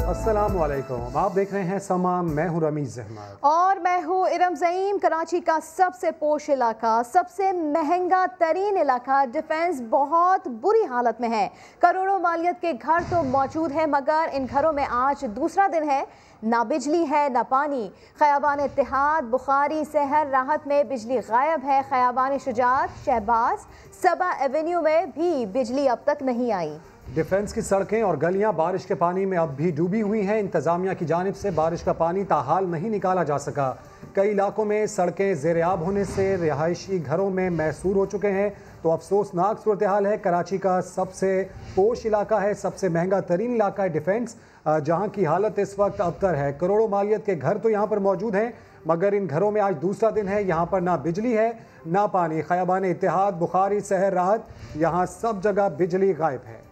अस्सलामुअलैकुम, आप देख रहे हैं समा। मैं हूं रमीज अहमद और मैं हूं इरम ज़ईम। कराची का सबसे पोश इलाका, सबसे महंगा तरीन इलाका, डिफेंस बहुत बुरी हालत में है। करोड़ों मालियत के घर तो मौजूद है, मगर इन घरों में आज दूसरा दिन है, ना बिजली है ना पानी। खयाबान इत्तेहाद, बुखारी, सहर, राहत में बिजली गायब है। खयाबान शुजात, शहबाज, सबा एवेन्यू में भी बिजली अब तक नहीं आई। डिफेंस की सड़कें और गलियां बारिश के पानी में अब भी डूबी हुई हैं। इंतजामिया की जानिब से बारिश का पानी ताहाल नहीं निकाला जा सका। कई इलाकों में सड़कें ज़ेर-ए-आब होने से रिहायशी घरों में मैसूर हो चुके हैं। तो अफसोसनाक सूरत हाल है। कराची का सबसे पोश इलाका है, सबसे महंगा तरीन इलाका है डिफेंस, जहाँ की हालत इस वक्त अबतर है। करोड़ों मालियत के घर तो यहाँ पर मौजूद हैं, मगर इन घरों में आज दूसरा दिन है, यहाँ पर ना बिजली है ना पानी। खयाबान इत्तेहाद, बुखारी, सहर, राहत, यहाँ सब जगह बिजली गायब है।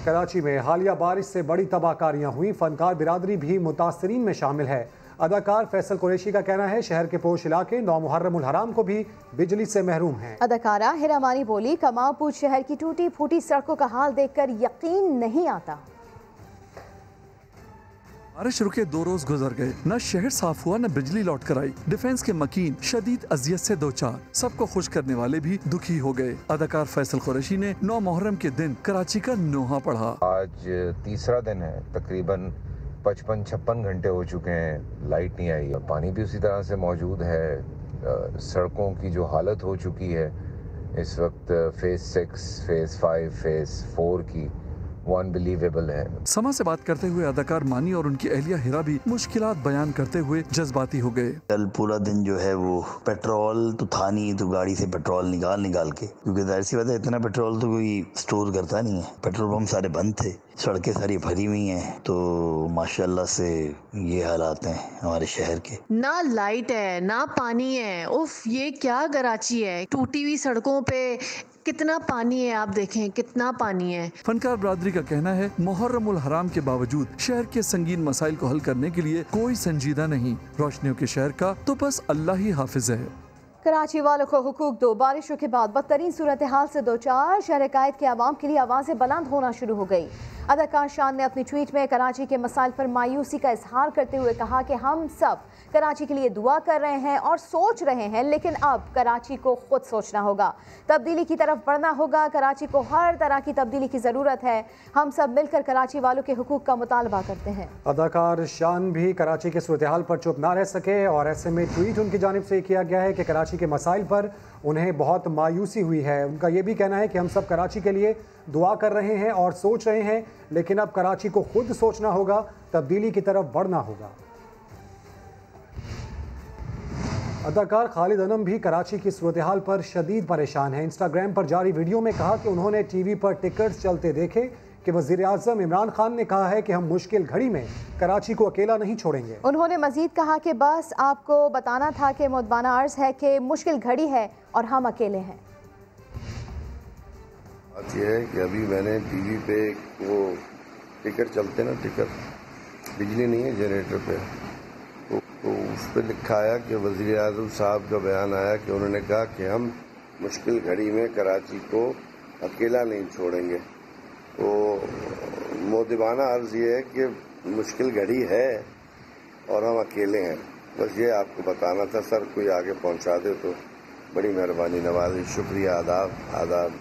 कराची में हालिया बारिश से बड़ी तबाहकारियां हुई। फनकार बिरादरी भी मुतासरीन में शामिल है। अदाकार फैसल कुरैशी का कहना है शहर के पोश इलाके 9 मुहर्रम उल हराम को भी बिजली से महरूम हैं। अदाकारा हिरा मानी बोली, कमालपुर शहर की टूटी फूटी सड़कों का हाल देखकर यकीन नहीं आता। बारिश रुके 2 रोज गुजर गए, न शहर साफ हुआ न बिजली लौट कर आई। डिफेंस के मकीन शदीद अजियत से दो चार, सबको खुश करने वाले भी दुखी हो गए। अदाकार फैसल कुरैशी ने 9 मुहर्रम के दिन कराची का नोहा पढ़ा। आज तीसरा दिन है, तकरीबन 55-56 घंटे हो चुके हैं, लाइट नहीं आई और पानी भी उसी तरह से मौजूद है। सड़कों की जो हालत हो चुकी है इस वक्त फेज 6, फेज 5, फेज 4 की, वो अनबिलीवेबल है। समा से बात करते हुए अदाकार मानी और उनकी अहलिया हिरा भी मुश्किलात बयान करते हुए जज्बाती हो गए। कल पूरा दिन जो है वो पेट्रोल तो था नहीं, तो गाड़ी से पेट्रोल निकाल के, क्योंकि जाहिर सी बात है इतना पेट्रोल तो कोई स्टोर करता नहीं है। पेट्रोल पंप सारे बंद थे, सड़कें सारी भरी हुई हैं, तो माशाल्लाह से ये हालात हैं हमारे शहर के। ना लाइट है ना पानी है, उफ ये क्या कराची है। टूटी हुई सड़कों पे कितना पानी है, आप देखें कितना पानी है। फनकार बिरादरी का कहना है मुहर्रम उल हराम के बावजूद शहर के संगीन मसाइल को हल करने के लिए कोई संजीदा नहीं। रोशनियों के शहर का तो बस अल्लाह ही हाफिज है। कराची वालों को हुकूक दो। बारिशों के बाद बदतरीन सूरत हाल से दो चार, शहर कायद के आवाम के लिए आवाज़ें बुलंद होना शुरू हो गई। अदाकार शान ने अपनी ट्वीट में कराची के मसाइल पर मायूसी का इजहार करते हुए कहा कि हम सब कराची के लिए दुआ कर रहे हैं और सोच रहे हैं, लेकिन अब कराची को खुद सोचना होगा, तब्दीली की तरफ बढ़ना होगा। कराची को हर तरह की तब्दीली की ज़रूरत है। हम सब मिलकर कराची वालों के हुकूक का मुतालबा करते हैं। अदाकार शान भी कराची के सूरत हाल पर चुप ना रह सके और ऐसे में ट्वीट उनकी जानिब से किया गया है कि कराची के मसाइल पर उन्हें बहुत मायूसी हुई है। उनका ये भी कहना है कि हम सब कराची के लिए दुआ कर रहे हैं और सोच रहे हैं, लेकिन अब कराची को खुद सोचना होगा, तब्दीली की तरफ बढ़ना होगा। अदाकार खालिद अनम भी कराची की सूरत हाल पर शदीद परेशान है। इंस्टाग्राम पर जारी वीडियो में कहा कि उन्होंने टीवी पर टिकट्स चलते देखे कि वज़ीर आज़म इमरान खान ने कहा है कि हम मुश्किल घड़ी में कराची को अकेला नहीं छोड़ेंगे। उन्होंने मजीद कहा कि बस आपको बताना था कि मुतबाना अर्ज़ है कि मुश्किल घड़ी है और हम अकेले हैं। बात यह है कि अभी मैंने टीवी पे वो टिकट चलते ना, टिकट बिजली नहीं है जनरेटर पे, तो उस पर लिखा आया कि वज़ीर आज़म साहब का बयान आया कि उन्होंने कहा कि हम मुश्किल घड़ी में कराची को अकेला नहीं छोड़ेंगे। तो मोदिबाना अर्ज़ ये है कि मुश्किल घड़ी है और हम अकेले हैं। बस ये आपको बताना था सर, कोई आगे पहुंचा दे तो बड़ी मेहरबानी। नवाज़ी, शुक्रिया, आदाब।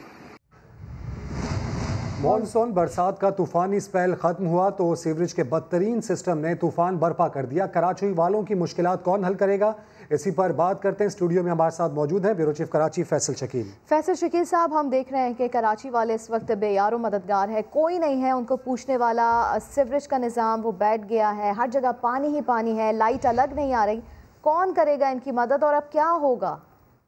मॉनसून बरसात का तूफानी स्पेल खत्म हुआ तो सीवरेज के बदतरीन सिस्टम ने तूफान बर्पा कर दिया। कराची वालों की मुश्किलात कौन हल करेगा, इसी पर बात करते हैं। स्टूडियो में हमारे साथ मौजूद है ब्यूरो चीफ कराची फैसल शकील। फैसल शकील साहब, हम देख रहे हैं कि कराची वाले इस वक्त बेयारो मददगार है, कोई नहीं है उनको पूछने वाला। सीवरेज का निज़ाम वो बैठ गया है, हर जगह पानी ही पानी है, लाइट अलग नहीं आ रही। कौन करेगा इनकी मदद और अब क्या होगा?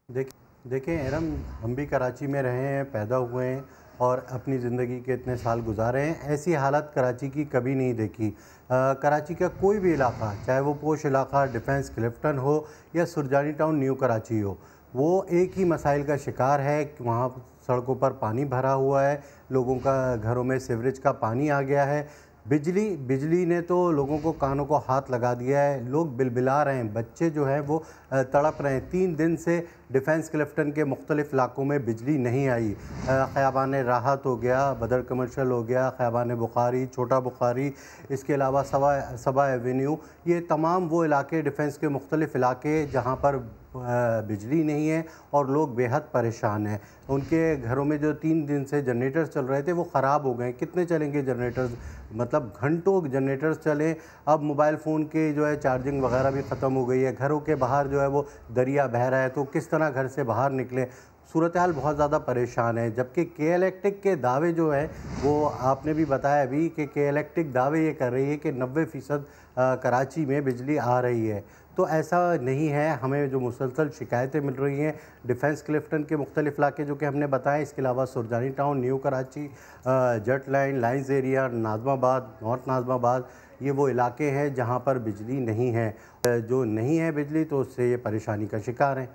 देखें एरम, हम भी कराची में रहे हैं, पैदा हुए हैं और अपनी ज़िंदगी के इतने साल गुजारे हैं। ऐसी हालत कराची की कभी नहीं देखी। कराची का कोई भी इलाका, चाहे वो पोश इलाका, डिफेंस, क्लिफ्टन हो या सुरजानी टाउन, न्यू कराची हो, वो एक ही मसाइल का शिकार है कि वहाँ सड़कों पर पानी भरा हुआ है, लोगों का घरों में सीवरेज का पानी आ गया है। बिजली ने तो लोगों को कानों को हाथ लगा दिया है। लोग बिलबिला रहे हैं, बच्चे जो हैं वो तड़प रहे हैं। 3 दिन से डिफेंस क्लिफ्टन के मुख्तलिफ इलाकों में बिजली नहीं आई। ख़याबान राहत हो गया, बदर कमर्शल हो गया, ख़याबान बुखारी, छोटा बुखारी, इसके अलावा सबा एवेन्यू, ये तमाम वो इलाके डिफेंस के मुख्तलिफ इलाके जहाँ पर बिजली नहीं है और लोग बेहद परेशान हैं। उनके घरों में जो 3 दिन से जनरेटर्स चल रहे थे वो ख़राब हो गए। कितने चलेंगे जनरेटर्स, मतलब घंटों जनरेटर्स चले। अब मोबाइल फ़ोन के जो है चार्जिंग वगैरह भी ख़त्म हो गई है। घरों के बाहर जो है वो दरिया बह रहा है, तो किस तरह घर से बाहर निकले। सूरत हाल बहुत ज़्यादा परेशान है। जबकि के इलेक्ट्रिक के दावे जो है वो आपने भी बताया अभी कि के इलेक्ट्रिक दावे ये कर रही है कि 90% कराची में बिजली आ रही है, तो ऐसा नहीं है। हमें जो मुसलसल शिकायतें मिल रही हैं डिफेंस क्लिफ्टन के मुख्तलिफ इलाके जो कि हमने बताए, इसके अलावा सुरजानी टाउन, न्यू कराची, जट लाइन, लाइन्स एरिया, नाज़माबाद, नॉर्थ नाज़माबाद, ये वो इलाके हैं जहाँ पर बिजली नहीं है। जो नहीं है बिजली तो उससे ये परेशानी का शिकार हैं।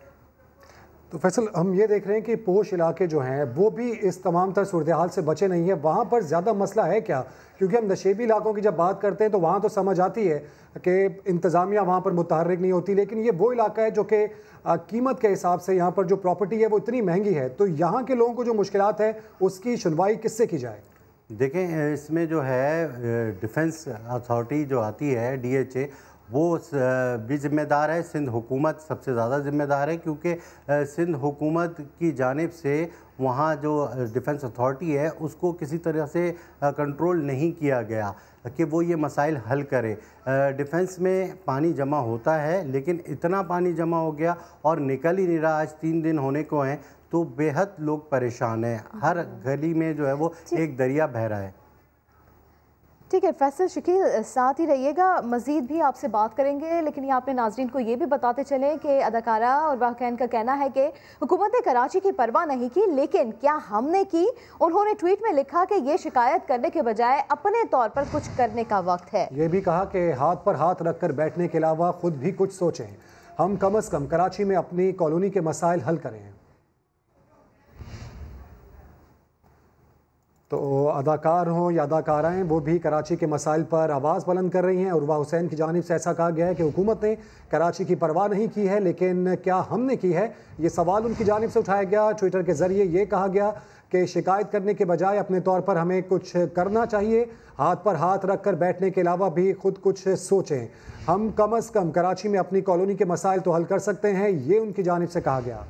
तो फैसल, हम ये देख रहे हैं कि पोश इलाके जो हैं वो भी इस तमाम तर सूरत हाल से बचे नहीं है। वहाँ पर ज़्यादा मसला है क्या? क्योंकि हम नशेबी इलाकों की जब बात करते हैं तो वहाँ तो समझ आती है कि इंतज़ामिया वहाँ पर मुतहर्रिक नहीं होती, लेकिन ये वो इलाका है जो कि कीमत के हिसाब से यहाँ पर जो प्रॉपर्टी है वो इतनी महंगी है, तो यहाँ के लोगों को जो मुश्किलात है उसकी सुनवाई किससे की जाए? देखें, इसमें जो है डिफेंस अथॉरिटी जो आती है DHA, वो भी ज़िम्मेदार है। सिंध हुकूमत सबसे ज़्यादा ज़िम्मेदार है, क्योंकि सिंध हुकूमत की जानिब से वहाँ जो डिफेंस अथॉरिटी है उसको किसी तरह से कंट्रोल नहीं किया गया कि वो ये मसाइल हल करे। डिफेंस में पानी जमा होता है, लेकिन इतना पानी जमा हो गया और निकल ही नहीं रहा। आज 3 दिन होने को हैं, तो बेहद लोग परेशान हैं। हर गली में जो है वो एक दरिया बह रहा है। ठीक है फैसल, शकील साथ ही रहिएगा, मज़ीद भी आपसे बात करेंगे, लेकिन ये आपने नाजरीन को ये भी बताते चले कि अदाकारा और वाक़ईन का कहना है कि हुकूमत ने कराची की परवाह नहीं की, लेकिन क्या हमने की? उन्होंने ट्वीट में लिखा कि ये शिकायत करने के बजाय अपने तौर पर कुछ करने का वक्त है। ये भी कहा कि हाथ पर हाथ रख कर बैठने के अलावा खुद भी कुछ सोचें। हम कम अज़ कम कराची में अपनी कॉलोनी के मसाइल हल करें। तो अदाकार हों या अदाकाराएँ, वो भी कराची के मसाइल पर आवाज़ बुलंद कर रही हैं। उर्वा हुसैन की जानिब से ऐसा कहा गया है कि हुकूमत ने कराची की परवाह नहीं की है, लेकिन क्या हमने की है? ये सवाल उनकी जानिब से उठाया गया। ट्विटर के ज़रिए ये कहा गया कि शिकायत करने के बजाय अपने तौर पर हमें कुछ करना चाहिए। हाथ पर हाथ रख कर बैठने के अलावा भी खुद कुछ सोचें। हम कम अज़ कम कराची में अपनी कॉलोनी के मसाइल तो हल कर सकते हैं, ये उनकी जानिब से कहा गया।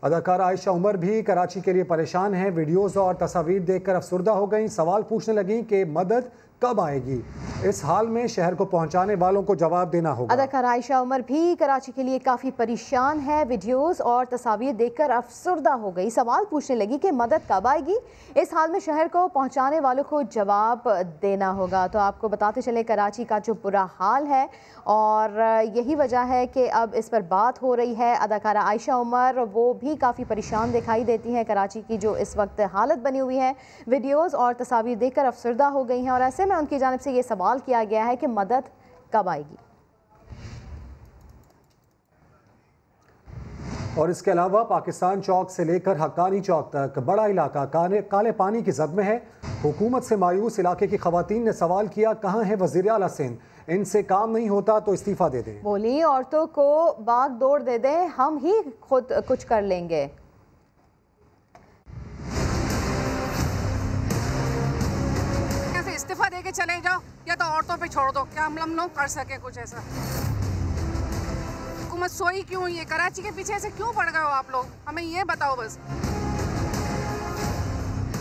अदाकारा आयशा उमर भी कराची के लिए परेशान हैं। वीडियोज़ और तस्वीर देखकर अफसुर्दा हो गई। सवाल पूछने लगी कि मदद कब आएगी। इस हाल में शहर को पहुंचाने वालों को जवाब देना होगा। अदाकारा आयशा उमर भी कराची के लिए काफ़ी परेशान है। वीडियोस और तस्वीर देखकर अफसुर्दा हो गई। सवाल पूछने लगी कि मदद कब आएगी। इस हाल में शहर को पहुंचाने वालों को जवाब देना होगा। तो आपको बताते चले कराची का जो बुरा हाल है और यही वजह है कि अब इस पर बात हो रही है। अदाकारा आयशा उमर वो भी काफ़ी परेशान दिखाई देती हैं। कराची की जो इस वक्त हालत बनी हुई है, वीडियोज़ और तस्वीर देखकर अफसुर्दा हो गई हैं और ऐसे में उनकी जानिब से ये सवाल किया गया है कि मदद कब आएगी। और इसके अलावा पाकिस्तान चौक से लेकर हक्कानी चौक तक बड़ा इलाका काले पानी की जद में है। हुकूमत से मायूस इलाके की खवातीन ने सवाल किया, कहाँ है वज़ीर आला सिंध? इनसे काम नहीं होता तो इस्तीफा दे दें। बोली, औरतों को बाग दौड़ दे दें, हम ही खुद कुछ कर लेंगे। इस्तीफा दे के चले जाओ या तो औरतों पे छोड़ दो, क्या हम लोग कर सके कुछ ऐसा? हुकूमत सोई क्यों? ये कराची के पीछे से क्यों पड़ गए हो आप लोग? हमें ये बताओ बस।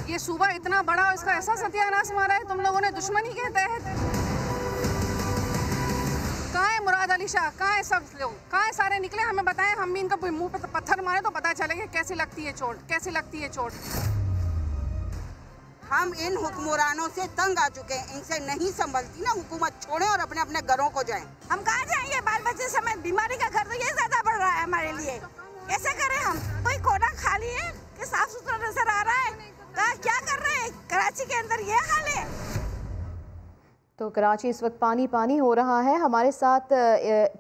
ये सूबा इतना बड़ा, इसका ऐसा सत्यानाश मारा है तुम लोगों ने दुश्मनी के तहत। कहाँ है मुराद अली शाह? कहाँ है सब लोग? कहाँ है सारे निकले? हमें बताएं, हम भी इनका मुंह पे पत्थर मारे तो पता चलेगा कैसी लगती है चोट, कैसी लगती है चोट। हम इन हुक्मरानों से तंग आ चुके हैं, इनसे नहीं संभलती ना हुकूमत। छोड़ें और अपने अपने घरों को जाएं। हम कहाँ जाएंगे? बाल बच्चे समेत बीमारी का घर तो ये ज्यादा बढ़ रहा है हमारे लिए। कैसे करें हम? कोई कोना खाली है कि साफ सुथरा नजर आ रहा है? क्या कर रहे हैं कराची के अंदर? ये हाल है। तो कराची इस वक्त पानी पानी हो रहा है। हमारे साथ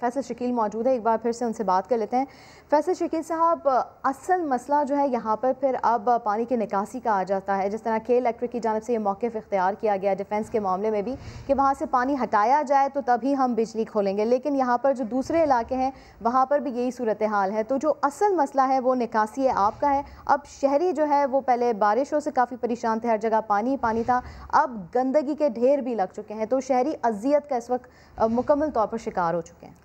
फैसल शकील मौजूद है, एक बार फिर से उनसे बात कर लेते हैं। फैसल शकील साहब, असल मसला जो है यहाँ पर फिर अब पानी की निकासी का आ जाता है। जिस तरह के इलेक्ट्रिक की जानिब से ये मौक़िफ़ इख्तियार किया गया डिफेंस के मामले में भी कि वहाँ से पानी हटाया जाए तो तभी हम बिजली खोलेंगे, लेकिन यहाँ पर जो दूसरे इलाके हैं वहाँ पर भी यही सूरत हाल है। तो जो असल मसला है वो निकासी है आपका है। अब शहरी जो है वो पहले बारिशों से काफ़ी परेशान थे, हर जगह पानी पानी था, अब गंदगी के ढेर भी लग चुके हैं, तो शहरी अजियत का इस वक्त मुकम्मल तौर पर शिकार हो चुके हैं।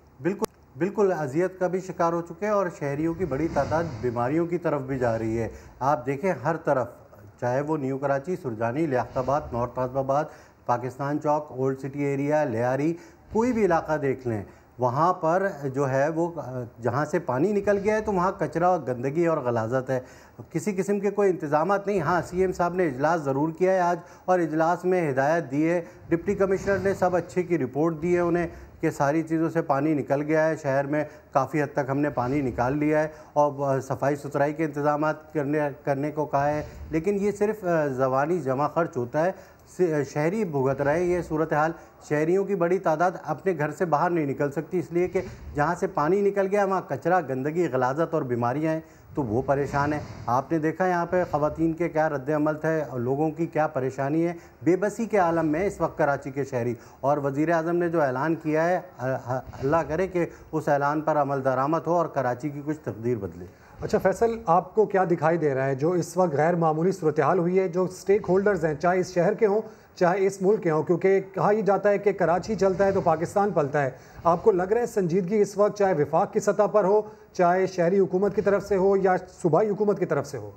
बिल्कुल अजियत का भी शिकार हो चुके हैं और शहरियों की बड़ी तादाद बीमारियों की तरफ भी जा रही है। आप देखें हर तरफ, चाहे वो न्यू कराची, सुरजानी, लियाकताबाद, नॉर्थ आज़माबाद, पाकिस्तान चौक, ओल्ड सिटी एरिया, लियारी, कोई भी इलाका देख लें, वहाँ पर जो है वो जहाँ से पानी निकल गया है तो वहाँ कचरा, गंदगी और गलाजत है। किसी किस्म के कोई इंतजामात नहीं। हाँ, सीएम साहब ने इजलास ज़रूर किया है आज और इजलास में हिदायत दी है, डिप्टी कमिश्नर ने सब अच्छे की रिपोर्ट दी है उन्हें कि सारी चीज़ों से पानी निकल गया है, शहर में काफ़ी हद तक हमने पानी निकाल लिया है और सफाई सुथराई के इंतजामात करने को कहा है। लेकिन ये सिर्फ ज़बानी जमा खर्च होता है, शहरी भुगत रहे ये सूरत हाल। शहरियों की बड़ी तादाद अपने घर से बाहर नहीं निकल सकती, इसलिए कि जहाँ से पानी निकल गया वहाँ कचरा, गंदगी, गलाजत और बीमारियाँ हैं, तो वो परेशान है। आपने देखा यहाँ पे ख़वातीन के क्या रद्द-ए-अमल थे और लोगों की क्या परेशानी है। बेबसी के आलम में इस वक्त कराची के शहरी, और वज़ीर आज़म ने जो ऐलान किया है, अल्लाह करे कि उस ऐलान पर अमल दरामद हो और कराची की कुछ तकदीर बदले। अच्छा फैसल, आपको क्या दिखाई दे रहा है जो इस वक्त गैर मामूली सूरत हाल हुई है, जो स्टेक होल्डर्स हैं, चाहे इस शहर के हों चाहे इस मुल्क के हों, क्योंकि कहा ही जाता है कि कराची चलता है तो पाकिस्तान पलता है। आपको लग रहा है संजीदगी इस वक्त चाहे विफाक की सतह पर हो, चाहे शहरी हुकूमत की तरफ से हो या सूबाई हुकूमत की तरफ से हो?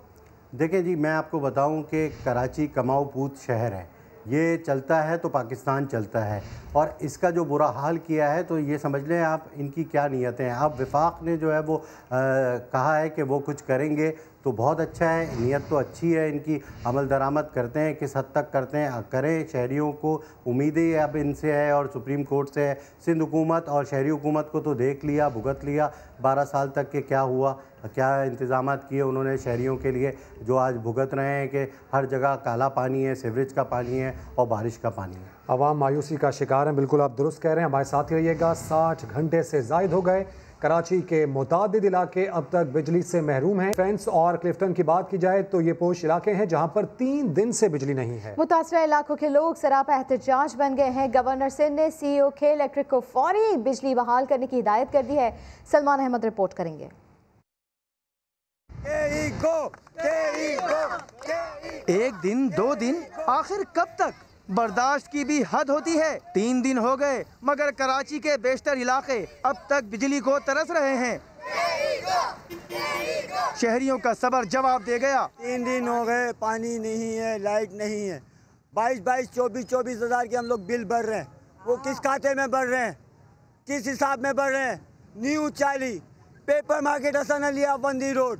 देखिए जी, मैं आपको बताऊं कि कराची कमाऊ पूत शहर है, ये चलता है तो पाकिस्तान चलता है, और इसका जो बुरा हाल किया है तो ये समझ लें आप इनकी क्या नीयतें हैं। अब विफाक ने जो है वो कहा है कि वो कुछ करेंगे तो बहुत अच्छा है, नीयत तो अच्छी है इनकी, अमल दरामद करते हैं, किस हद तक करते हैं करें। शहरियों को उम्मीदें अब इनसे है और सुप्रीम कोर्ट से है। सिंध हुकूमत और शहरी हुकूमत को तो देख लिया, भुगत लिया 12 साल तक के क्या हुआ, क्या इंतज़ामात किए उन्होंने शहरियों के लिए, जो आज भुगत रहे हैं कि हर जगह काला पानी है, सीवरेज का पानी है और बारिश का पानी है। आवाम मायूसी का शिकार हैं, बिल्कुल आप दुरुस्त कह रहे हैं। हमारे साथ ही रहिएगा। 60 घंटे से ज़ायद हो गए, कराची के मुतादिद इलाके अब तक बिजली से महरूम हैं। फेंस और क्लिफ्टन की बात की जाए तो ये पोश इलाके हैं जहां पर 3 दिन से बिजली नहीं है। मुतासरा इलाकों के लोग सरापा एहतजाज बन गए हैं। गवर्नर सिंध ने CEO के इलेक्ट्रिक को फौरी बिजली बहाल करने की हिदायत कर दी है। सलमान अहमद रिपोर्ट करेंगे। एक दिन, 2 दिन, आखिर कब तक? बर्दाश्त की भी हद होती है। 3 दिन हो गए मगर कराची के बेशतर इलाके अब तक बिजली को तरस रहे हैं। शहरियों का सब्र जवाब दे गया। 3 दिन हो गए, पानी नहीं है, लाइट नहीं है। 22-22, 24-24 हज़ार के हम लोग बिल भर रहे हैं। वो किस खाते में भर रहे हैं, किस हिसाब में भर रहे हैं? न्यू चाली, पेपर मार्केट, हसन अलिया, बंदी road,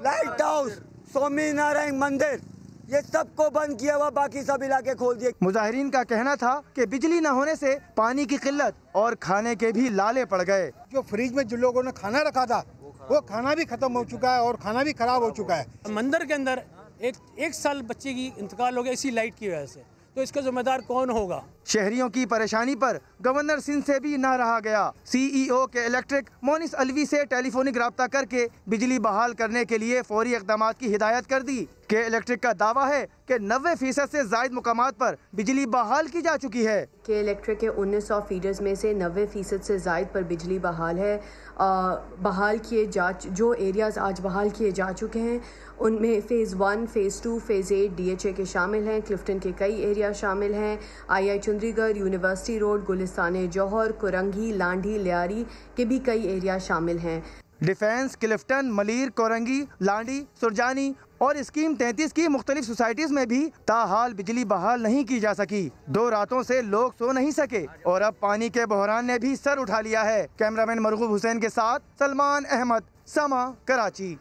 light house, Swami Narayan मंदिर, ये सबको बंद किया हुआ, बाकी सब इलाके खोल दिए। मुजाहिरीन का कहना था कि बिजली न होने से पानी की किल्लत और खाने के भी लाले पड़ गए। जो फ्रिज में जिन लोगों ने खाना रखा था वो खाना भी खत्म हो चुका है और खाना भी खराब हो चुका है। मंदिर के अंदर एक साल बच्चे की इंतकाल हो गया इसी लाइट की वजह से, तो इसका जिम्मेदार कौन होगा? शहरियों की परेशानी पर गवर्नर सिंध से भी न रहा गया। CEO के इलेक्ट्रिक मोनिस अलवी से टेलीफोनिक रब्ता करके बिजली बहाल करने के लिए फौरी इक़दाम की हिदायत कर दी। के इलेक्ट्रिक का दावा है कि 90% से जायद मुकामात पर बिजली बहाल की जा चुकी है। के इलेक्ट्रिक के 1900 फीडर्स में से 90% से जायद पर बिजली बहाल है। बहाल किए जो एरियाज आज बहाल किए जा चुके हैं उनमें फ़ेज़ 1, फ़ेज़ 2, फ़ेज़ 8 DHA के शामिल हैं। क्लिफ्टन के कई एरिया शामिल हैं। II Chundrigarh, university road, Gulistan जौहर, कुरंगी, लांडी, लियारी के भी कई एरिया शामिल हैं। डिफेंस, क्लिफ्टन, मलीर, कोरंगी, लांडी, सुरजानी और स्कीम 33 की मुख्तलिफ सोसाइटीज़ में भी ताहाल बिजली बहाल नहीं की जा सकी। 2 रातों से लोग सो नहीं सके और अब पानी के बहरान ने भी सर उठा लिया है। कैमरामैन मरगूब हुसैन के साथ सलमान अहमद, समा, कराची।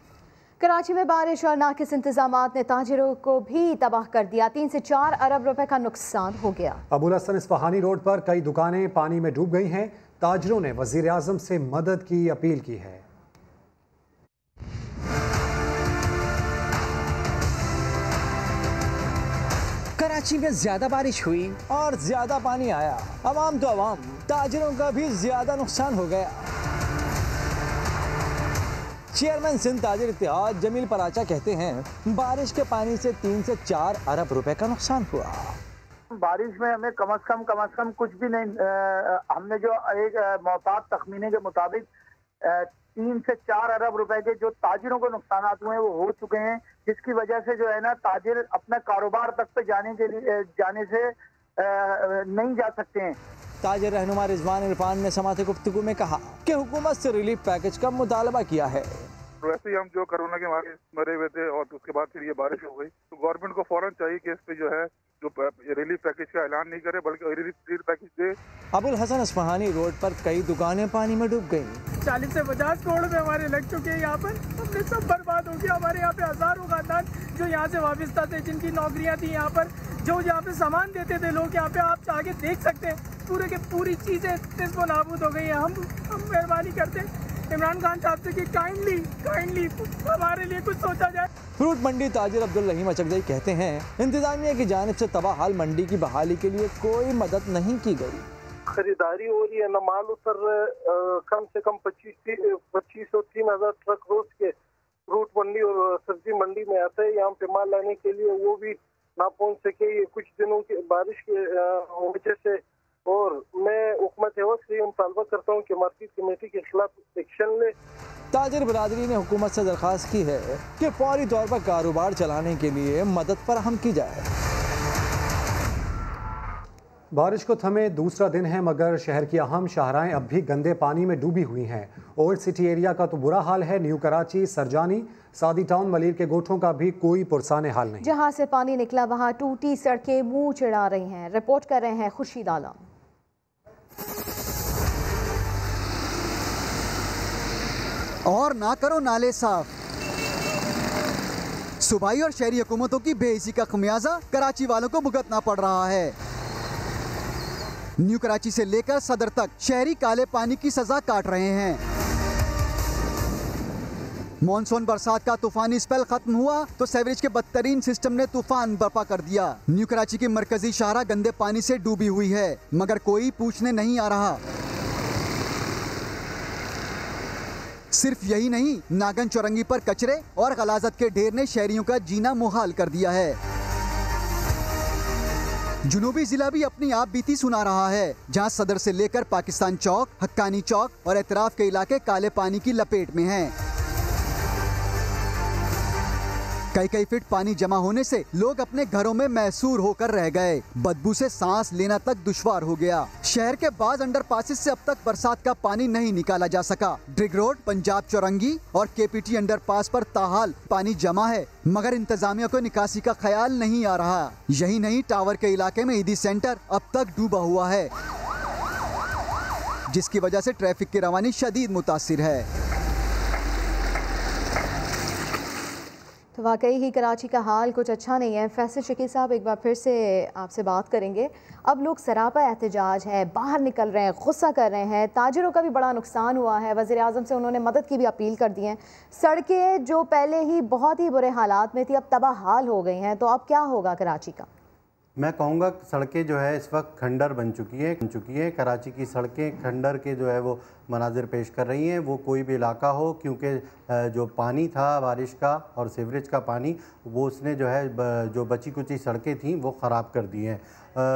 कराची में बारिश और नाकिस इंतजामात ने ताजिरों को भी तबाह कर दिया। 3 से 4 अरब रुपए का नुकसान हो गया। अबुल हसन इस्फहानी रोड पर कई दुकानें पानी में डूब गई हैं। ताजिरों ने वजीर आज़म से मदद की अपील की है। कराची में ज्यादा बारिश हुई और ज्यादा पानी आया। अवाम तो अवाम, ताजिरों का भी ज्यादा नुकसान हो गया। चेयरमैन सिंध ताजिर इत्तेहाद जमील पराचा कहते हैं बारिश के पानी से 3 से 4 अरब रुपए का नुकसान हुआ। बारिश में हमें कम से कम कुछ भी नहीं, हमने जो एक मोहतात तखमीने के मुताबिक 3 से 4 अरब रुपए के जो ताजिरों को नुकसान हुए हैं वो हो चुके हैं, जिसकी वजह से जो है ना ताजिर अपना कारोबार तक पे जाने से नहीं जा सकते हैं। ताजिर रहनुमा रिजवान इरफान ने समाते गुफ्तगू में कहा कि हुकूमत से रिलीफ पैकेज का मुतालबा किया है। वैसे ही हम जो कोरोना के मारे मरे हुए थे और उसके बाद फिर ये बारिश हो गई, तो गवर्नमेंट को फौरन चाहिए कि इस पे जो है जो रिलीफ पैकेज का ऐलान नहीं करे बल्कि रिलीफ पैकेज दे। अबुल हसन अस्फहानी रोड पर कई दुकानें पानी में डूब गयी। 40 से 50 करोड़ रुपए हमारे लग चुके हैं यहाँ पर, हमने सब बर्बाद हो गया। हमारे यहाँ पे हजारों खानदान जो यहाँ से वाबस्ता थे, जिनकी नौकरियाँ थी यहाँ पर, जो यहाँ पे सामान देते थे लोग, यहाँ पे आप आगे देख सकते हैं पूरे के पूरी चीजें निस्बो नाबूद हो गई हैं। हम मेहरबानी करते हैं इमरान खान साहब से कि काइंडली हमारे लिए कुछ सोचा जाए। फ्रूट मंडी ताजिर अब्दुल रहीम अचकजई कहते हैं इंतजामिया की जानिब से तबाह हाल मंडी की बहाली के लिए कोई मदद नहीं की गई। खरीदारी हो रही है, न माल उतर, कम से कम 2500-3000 ट्रक रोज के फ्रूट मंडी और सब्जी मंडी में आते हैं। यहाँ पे माल लाने के लिए वो भी ना पहुँच सके ये कुछ दिनों की बारिश के वजह से। और मैं हुकूमत वक्त से मुतालबा करता हूँ कि मार्केट कमेटी के खिलाफ एक्शन ले। ताजिर बरादरी ने हुकूमत से दरख्वास्त की है कि फौरी तौर पर कारोबार चलाने के लिए मदद फराहम की जाए। बारिश को थमे दूसरा दिन है मगर शहर की अहम शाहराएं अब भी गंदे पानी में डूबी हुई हैं। ओल्ड सिटी एरिया का तो बुरा हाल है, न्यू कराची, सरजानी, सादी टाउन, मलीर के गोठों का भी कोई पुरसाने हाल नहीं। जहां से पानी निकला वहां टूटी सड़कें मुंह चिढ़ा रही हैं। रिपोर्ट कर रहे हैं खुर्शीद आलम। और ना करो नाले साफ, सूबाई और शहरी हुकूमतों की बेइज्जती का खमियाजा कराची वालों को भुगतना पड़ रहा है। न्यू कराची से लेकर सदर तक शहरी काले पानी की सजा काट रहे हैं। मॉनसून बरसात का तूफानी स्पेल खत्म हुआ तो सीवरेज के बदतरीन सिस्टम ने तूफान बर्पा कर दिया। न्यू कराची की मरकजी शाहरा गंदे पानी से डूबी हुई है मगर कोई पूछने नहीं आ रहा। सिर्फ यही नहीं, नागन चौरंगी पर कचरे और गलाजत के ढेर ने शहरियों का जीना मुहाल कर दिया है। जुनूबी जिला भी अपनी आप बीती सुना रहा है, जहां सदर से लेकर पाकिस्तान चौक, हक्कानी चौक और एतराफ के इलाके काले पानी की लपेट में हैं। कई फीट पानी जमा होने से लोग अपने घरों में महसूर होकर रह गए। बदबू से सांस लेना तक दुश्वार हो गया। शहर के बाज अंडरपासेस से अब तक बरसात का पानी नहीं निकाला जा सका। ड्रिग रोड, पंजाब चौरंगी और केपीटी अंडरपास पर ताहाल पानी जमा है मगर इंतजामिया को निकासी का ख्याल नहीं आ रहा। यही नहीं, टावर के इलाके में ईदी सेंटर अब तक डूबा हुआ है जिसकी वजह से ट्रैफिक की रवानी शदीद मुतासिर है। तो वाकई ही कराची का हाल कुछ अच्छा नहीं है। फैसल शकील साहब, एक बार फिर से आपसे बात करेंगे। अब लोग सरापा एहतजाज है, बाहर निकल रहे हैं, गुस्सा कर रहे हैं। ताजिरों का भी बड़ा नुकसान हुआ है। वज़ीर आज़म से उन्होंने मदद की भी अपील कर दी है। सड़कें जो पहले ही बहुत ही बुरे हालात में थी अब तबाह हाल हो गई हैं। तो अब क्या होगा कराची का? मैं कहूँगा सड़कें जो है इस वक्त खंडर बन चुकी है। कराची की सड़कें खंडर के जो है वो मनाजिर पेश कर रही हैं। वो कोई भी इलाका हो, क्योंकि जो पानी था बारिश का और सीवरेज का पानी, वो उसने जो है जो बची कुची सड़कें थीं वो ख़राब कर दी हैं।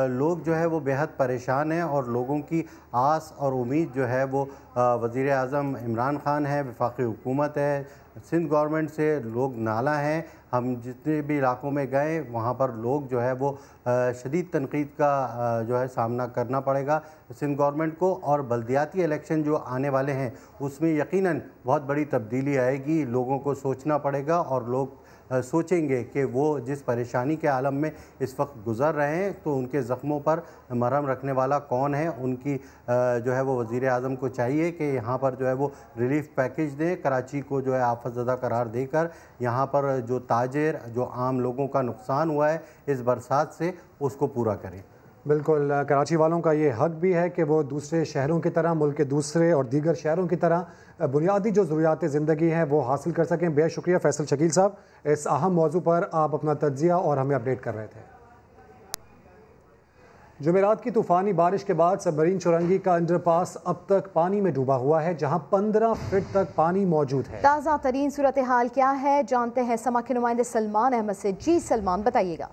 लोग जो है वो बेहद परेशान हैं और लोगों की आस और उम्मीद जो है वो वज़ीर आज़म इमरान खान है, वफाकी हुकूमत है, सिंध गवर्नमेंट से लोग नाला हैं। हम जितने भी इलाकों में गए वहाँ पर लोग जो है वो शदीद तनकीद का जो है सामना करना पड़ेगा सिंध गवर्नमेंट को। और बल्दियाती इलेक्शन जो आने वाले हैं उसमें यकीनन बहुत बड़ी तब्दीली आएगी। लोगों को सोचना पड़ेगा और लोग सोचेंगे कि वो जिस परेशानी के आलम में इस वक्त गुज़र रहे हैं तो उनके ज़ख्मों पर मरहम रखने वाला कौन है। उनकी जो है वो वज़ीर आज़म को चाहिए कि यहाँ पर जो है वो रिलीफ़ पैकेज दें, कराची को जो है आफतज़दा करार देकर यहाँ पर जो ताजिर, जो आम लोगों का नुकसान हुआ है इस बरसात से, उसको पूरा करें। बिल्कुल, कराची वालों का ये हक भी है कि वो दूसरे शहरों की तरह, मुल्क के दूसरे और दीगर शहरों की तरह बुनियादी जो ज़रूरियात ज़िंदगी हैं वो हासिल कर सकें। बेहद शुक्रिया फैसल शकील साहब, इस अहम मौजू पर आप अपना तज्ज़िया और हमें अपडेट कर रहे थे। जुमेरात की तूफानी बारिश के बाद सबमरीन चौरंगी का अंडरपास अब तक पानी में डूबा हुआ है, जहां 15 फीट तक पानी मौजूद है। ताज़ा तरीन सूरत हाल क्या है, जानते हैं समा के नुमाइंदे सलमान अहमद से। जी सलमान, बताइएगा।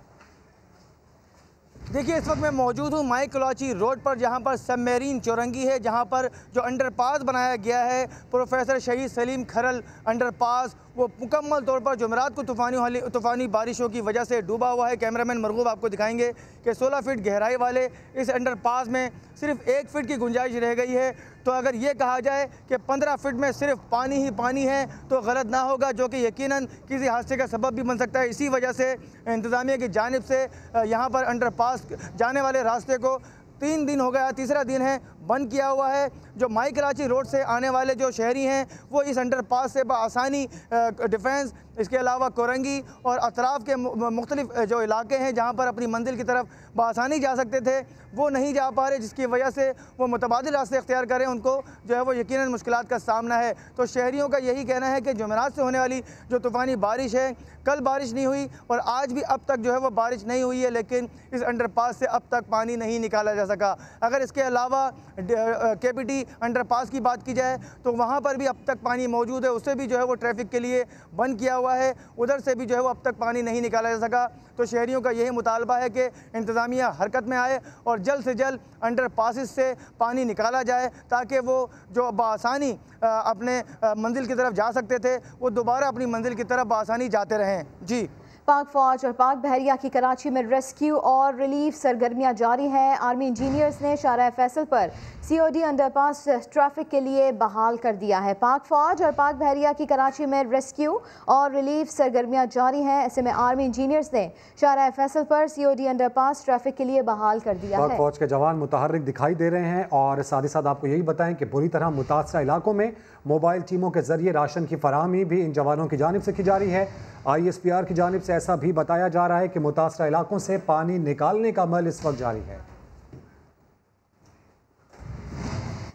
देखिए, इस वक्त मैं मौजूद हूँ माई कलाची रोड पर, जहाँ पर सबमरीन चौरंगी है, जहाँ पर जो अंडरपास बनाया गया है प्रोफेसर शहीद सलीम खरल अंडरपास, वो मुकम्मल तौर पर जुमेरात को तूफ़ानी बारिशों की वजह से डूबा हुआ है। कैमरामैन मरगूब आपको दिखाएंगे कि 16 फीट गहराई वाले इस अंडरपास में सिर्फ 1 फीट की गुंजाइश रह गई है। तो अगर ये कहा जाए कि 15 फीट में सिर्फ पानी ही पानी है तो गलत ना होगा, जो कि यकीनन किसी हादसे का सबब भी बन सकता है। इसी वजह से इंतज़ामिया की जानिब से यहाँ पर अंडरपास जाने वाले रास्ते को 3 दिन हो गया, तीसरा दिन है, बंद किया हुआ है। जो माई कराची रोड से आने वाले जो शहरी हैं वो इस अंडरपास से बआसानी डिफेंस, इसके अलावा कोरंगी और अतराफ़ के मुख्तलिफ जो इलाके हैं जहाँ पर अपनी मंजिल की तरफ बआसानी जा सकते थे वो नहीं जा पा रहे, जिसकी वजह से वो मुतबादिल रास्ते अख्तियार करें, उनको जो है वो यकीनन मुश्किलात का सामना है। तो शहरियों का यही कहना है कि जुमेरात से होने वाली जो तूफ़ानी बारिश है, कल बारिश नहीं हुई और आज भी अब तक जो है वो बारिश नहीं हुई है, लेकिन इस अंडरपास से अब तक पानी नहीं निकाला जा सका। अगर इसके अलावा KPT अंडरपास की बात की जाए तो वहाँ पर भी अब तक पानी मौजूद है, उससे भी जो है वो ट्रैफिक के लिए बंद किया हुआ है, उधर से भी जो है वो अब तक पानी नहीं निकाला जा सका। तो शहरियों का यही मुतालबा है कि इंतज़ामिया हरकत में आए और जल्द से जल्द अंडरपासिस से पानी निकाला जाए, ताकि वो जो बआसानी अपने मंजिल की तरफ जा सकते थे वो दोबारा अपनी मंजिल की तरफ बआसानी जाते रहें। जी। पाक फौज और पाक बहरिया की कराची में रेस्क्यू और रिलीफ सरगर्मियां जारी हैं। आर्मी इंजीनियर्स ने शाहराह फैसल पर COD अंडरपास ट्रैफिक के लिए बहाल कर दिया है। पाक फौज और पाक बहरिया की कराची में रेस्क्यू और रिलीफ सरगर्मियां जारी हैं। ऐसे में आर्मी इंजीनियर्स ने शाहराह फैसल पर COD अंडरपास ट्रैफिक के लिए बहाल कर दिया है। पाक फौज के जवान मुतहर्रिक दिखाई दे रहे हैं और साथ ही साथ आपको यही बताएं कि बुरी तरह मुतासरा इलाकों में मोबाइल टीमों के जरिए राशन की फराहमी भी इन जवानों की जानिब से की जा रही है। ISPR की जानिब से ऐसा भी बताया जा रहा है कि मुतासरा इलाकों से पानी निकालने का अमल इस वक्त जारी है।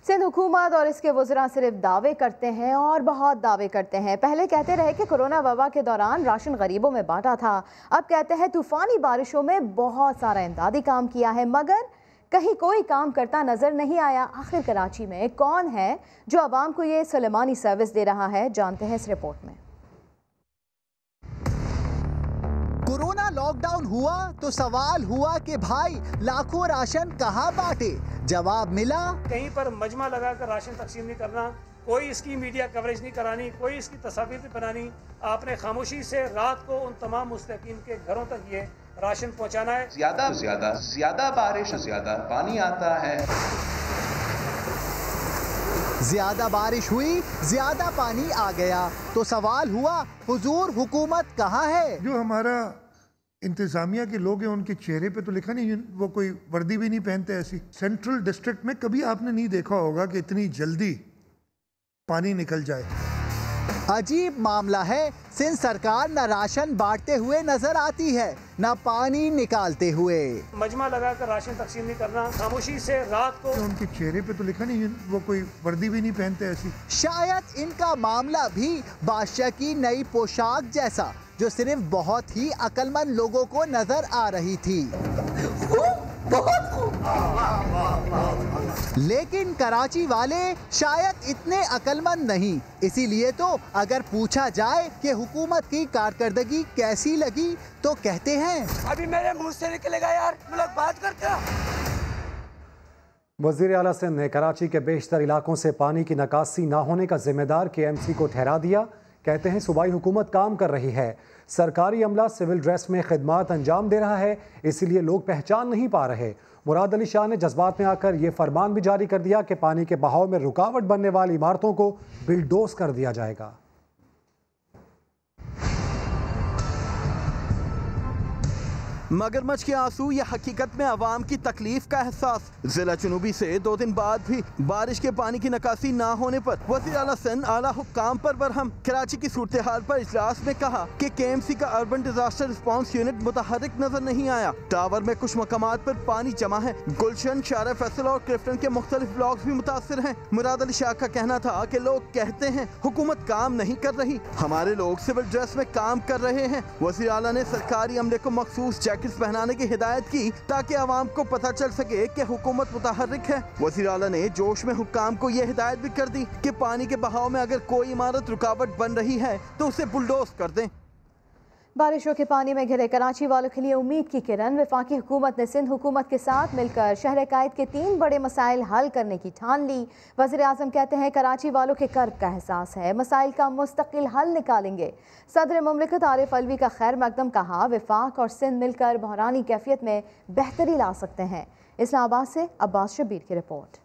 सिंध हुकूमत और इसके वज़रा सिर्फ दावे करते हैं और बहुत दावे करते हैं। पहले कहते रहे कि कोरोना वबा के दौरान राशन गरीबों में बांटा था, अब कहते हैं तूफ़ानी बारिशों में बहुत सारा इमदादी काम किया है, मगर कहीं कोई काम करता नजर नहीं आया। आखिर कराची में कौन है जो आवाम को ये सुलेमानी सर्विस दे रहा है, जानते हैं इस रिपोर्ट में। कोरोना लॉकडाउन हुआ तो सवाल हुआ कि भाई लाखों राशन कहाँ बांटे। जवाब मिला, कहीं पर मजमा लगाकर राशन तकसीम नहीं करना, कोई इसकी मीडिया कवरेज नहीं करानी, कोई इसकी तस्वीर नहीं बनानी। आपने खामोशी से रात को उन तमाम मुस्तकीन के घरों तक ये राशन पहुंचाना है। ज्यादा बारिश, ज्यादा पानी आता है। ज्यादा बारिश हुई, ज्यादा पानी आ गया, तो सवाल हुआ हुजूर हुकूमत कहाँ है। जो हमारा इंतजामिया के लोग हैं उनके चेहरे पे तो लिखा नहीं, वो कोई वर्दी भी नहीं पहनते ऐसी। सेंट्रल डिस्ट्रिक्ट में कभी आपने नहीं देखा होगा कि इतनी जल्दी पानी निकल जाए। अजीब मामला है, सिंध सरकार न राशन बांटते हुए नजर आती है न पानी निकालते हुए। मजमा लगाकर राशन तकसीम नहीं करना, खामोशी से रात को। उनके चेहरे पे तो लिखा नहीं, वो कोई वर्दी भी नहीं पहनते ऐसी। शायद इनका मामला भी बादशाह की नई पोशाक जैसा, जो सिर्फ बहुत ही अक्लमंद लोगों को नजर आ रही थी। लेकिन कराची वाले शायद इतने अक्लमंद नहीं, इसीलिए तो अगर पूछा जाए कि हुकूमत की कारकर्दगी कैसी लगी तो कहते हैं अभी मेरे मुंह से निकलेगा यार, लोग बात करते हैं। वज़ीर आला सिंध ने कराची के बेशतर इलाकों से पानी की निकासी न होने का जिम्मेदार KMC को ठहरा दिया। कहते हैं सूबाई हुकूमत काम कर रही है, सरकारी अमला सिविल ड्रेस में खिदमात अंजाम दे रहा है, इसीलिए लोग पहचान नहीं पा रहे। मुराद अली शाह ने जज्बात में आकर ये फरमान भी जारी कर दिया कि पानी के बहाव में रुकावट बनने वाली इमारतों को बिल्डोज कर दिया जाएगा। मगरमच्छ के आंसू या हकीकत में आवाम की तकलीफ का एहसास। जिला जुनूबी से 2 दिन बाद भी बारिश के पानी की निकासी ना होने पर वज़ीर आला सिंध आला हुक्काम पर बरहम। कराची की सूरत हाल पर इजलास में कहा कि KMC का अर्बन डिजास्टर रिस्पांस यूनिट मुतहर्रिक नजर नहीं आया। टावर में कुछ मकामात पर पानी जमा है। गुलशन, शाहराह फैसल और क्लिफ्टन के मुख्तलिफ ब्लॉक्स भी मुतासिर हैं। मुराद अली शाह का कहना था कि लोग कहते हैं हुकूमत काम नहीं कर रही, हमारे लोग सिविल ड्रेस में काम कर रहे हैं। वज़ीर आला ने सरकारी अमले को मखसूस जैकेट्स पहनाने की हिदायत की ताकि आवाम को पता चल सके कि हुकूमत मुतहर्रिक है। वज़ीर आला ने जोश में हुक्काम को यह हिदायत भी कर दी कि पानी के बहाव में अगर कोई इमारत रुकावट बन रही है तो उसे बुलडोज कर दें। बारिशों के पानी में घिरे कराची वालों के लिए उम्मीद की किरण। वफाकी हुकूमत ने सिंध हुकूमत के साथ मिलकर शहर कायद के 3 बड़े मसाइल हल करने की ठान ली। वज़ीर आज़म कहते हैं कराची वालों के कर्ब का एहसास है, मसाइल का मुस्तकिल हल निकालेंगे। सदर मुमलिकत आरिफ अलवी का खैर मकदम कहा, वफाक और सिंध मिलकर बहरानी कैफियत में बेहतरी ला सकते हैं। इस्लामाबाद से अब्बास शबीर की रिपोर्ट।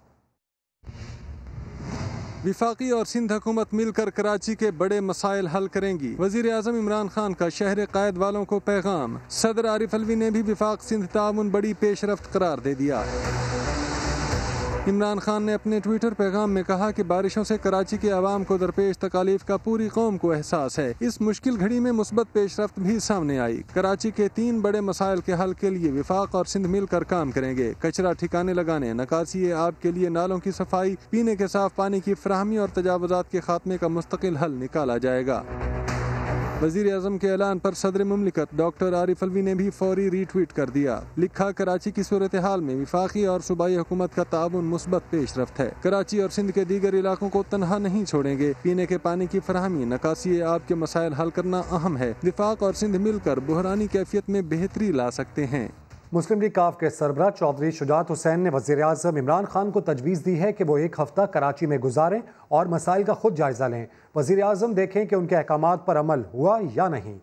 विफाकी और सिंध हुकूमत मिलकर कराची के बड़े मसाइल हल करेंगी। वज़ीर आज़म इमरान खान का शहर कायद वालों को पैगाम। सदर आरिफ अलवी ने भी विफाक सिंध ताउन बड़ी पेशरफ्त करार दे दिया। इमरान खान ने अपने ट्विटर पैगाम में कहा कि बारिशों से कराची के आवाम को दरपेश तकालीफ का पूरी कौम को एहसास है। इस मुश्किल घड़ी में मुस्बत पेशरफ्त भी सामने आई। कराची के 3 बड़े मसाइल के हल के लिए विफाक और सिंध मिलकर काम करेंगे। कचरा ठिकाने लगाने, निकासी आब के लिए नालों की सफाई, पीने के साफ पानी की फराहमी और तजावुजात के खात्मे का मुस्तकिल हल निकाला जाएगा। वज़ीर आज़म के ऐलान पर सदर मुमलिकत डॉक्टर आरिफ अलवी ने भी फौरी रीट्वीट कर दिया। लिखा, कराची की सूरत हाल में विफाकी और सूबाई हुकूमत का ताउन मुस्बत पेशरफ्त है। कराची और सिंध के दीगर इलाकों को तनहा नहीं छोड़ेंगे। पीने के पानी की फराहमी, निकासी आब के मसाइल हल करना अहम है। विफाक और सिंध मिलकर बहरानी कैफियत में बेहतरी ला सकते हैं। मुस्लिम लीग काफ के सरबराह चौधरी शुजात हुसैन ने वज़ीर आज़म इमरान खान को तजवीज़ दी है कि वो 1 हफ्ता कराची में गुजारें और मसाइल का खुद जायज़ा लें। वज़ीर आज़म देखें कि उनके अहकामात पर अमल हुआ या नहीं।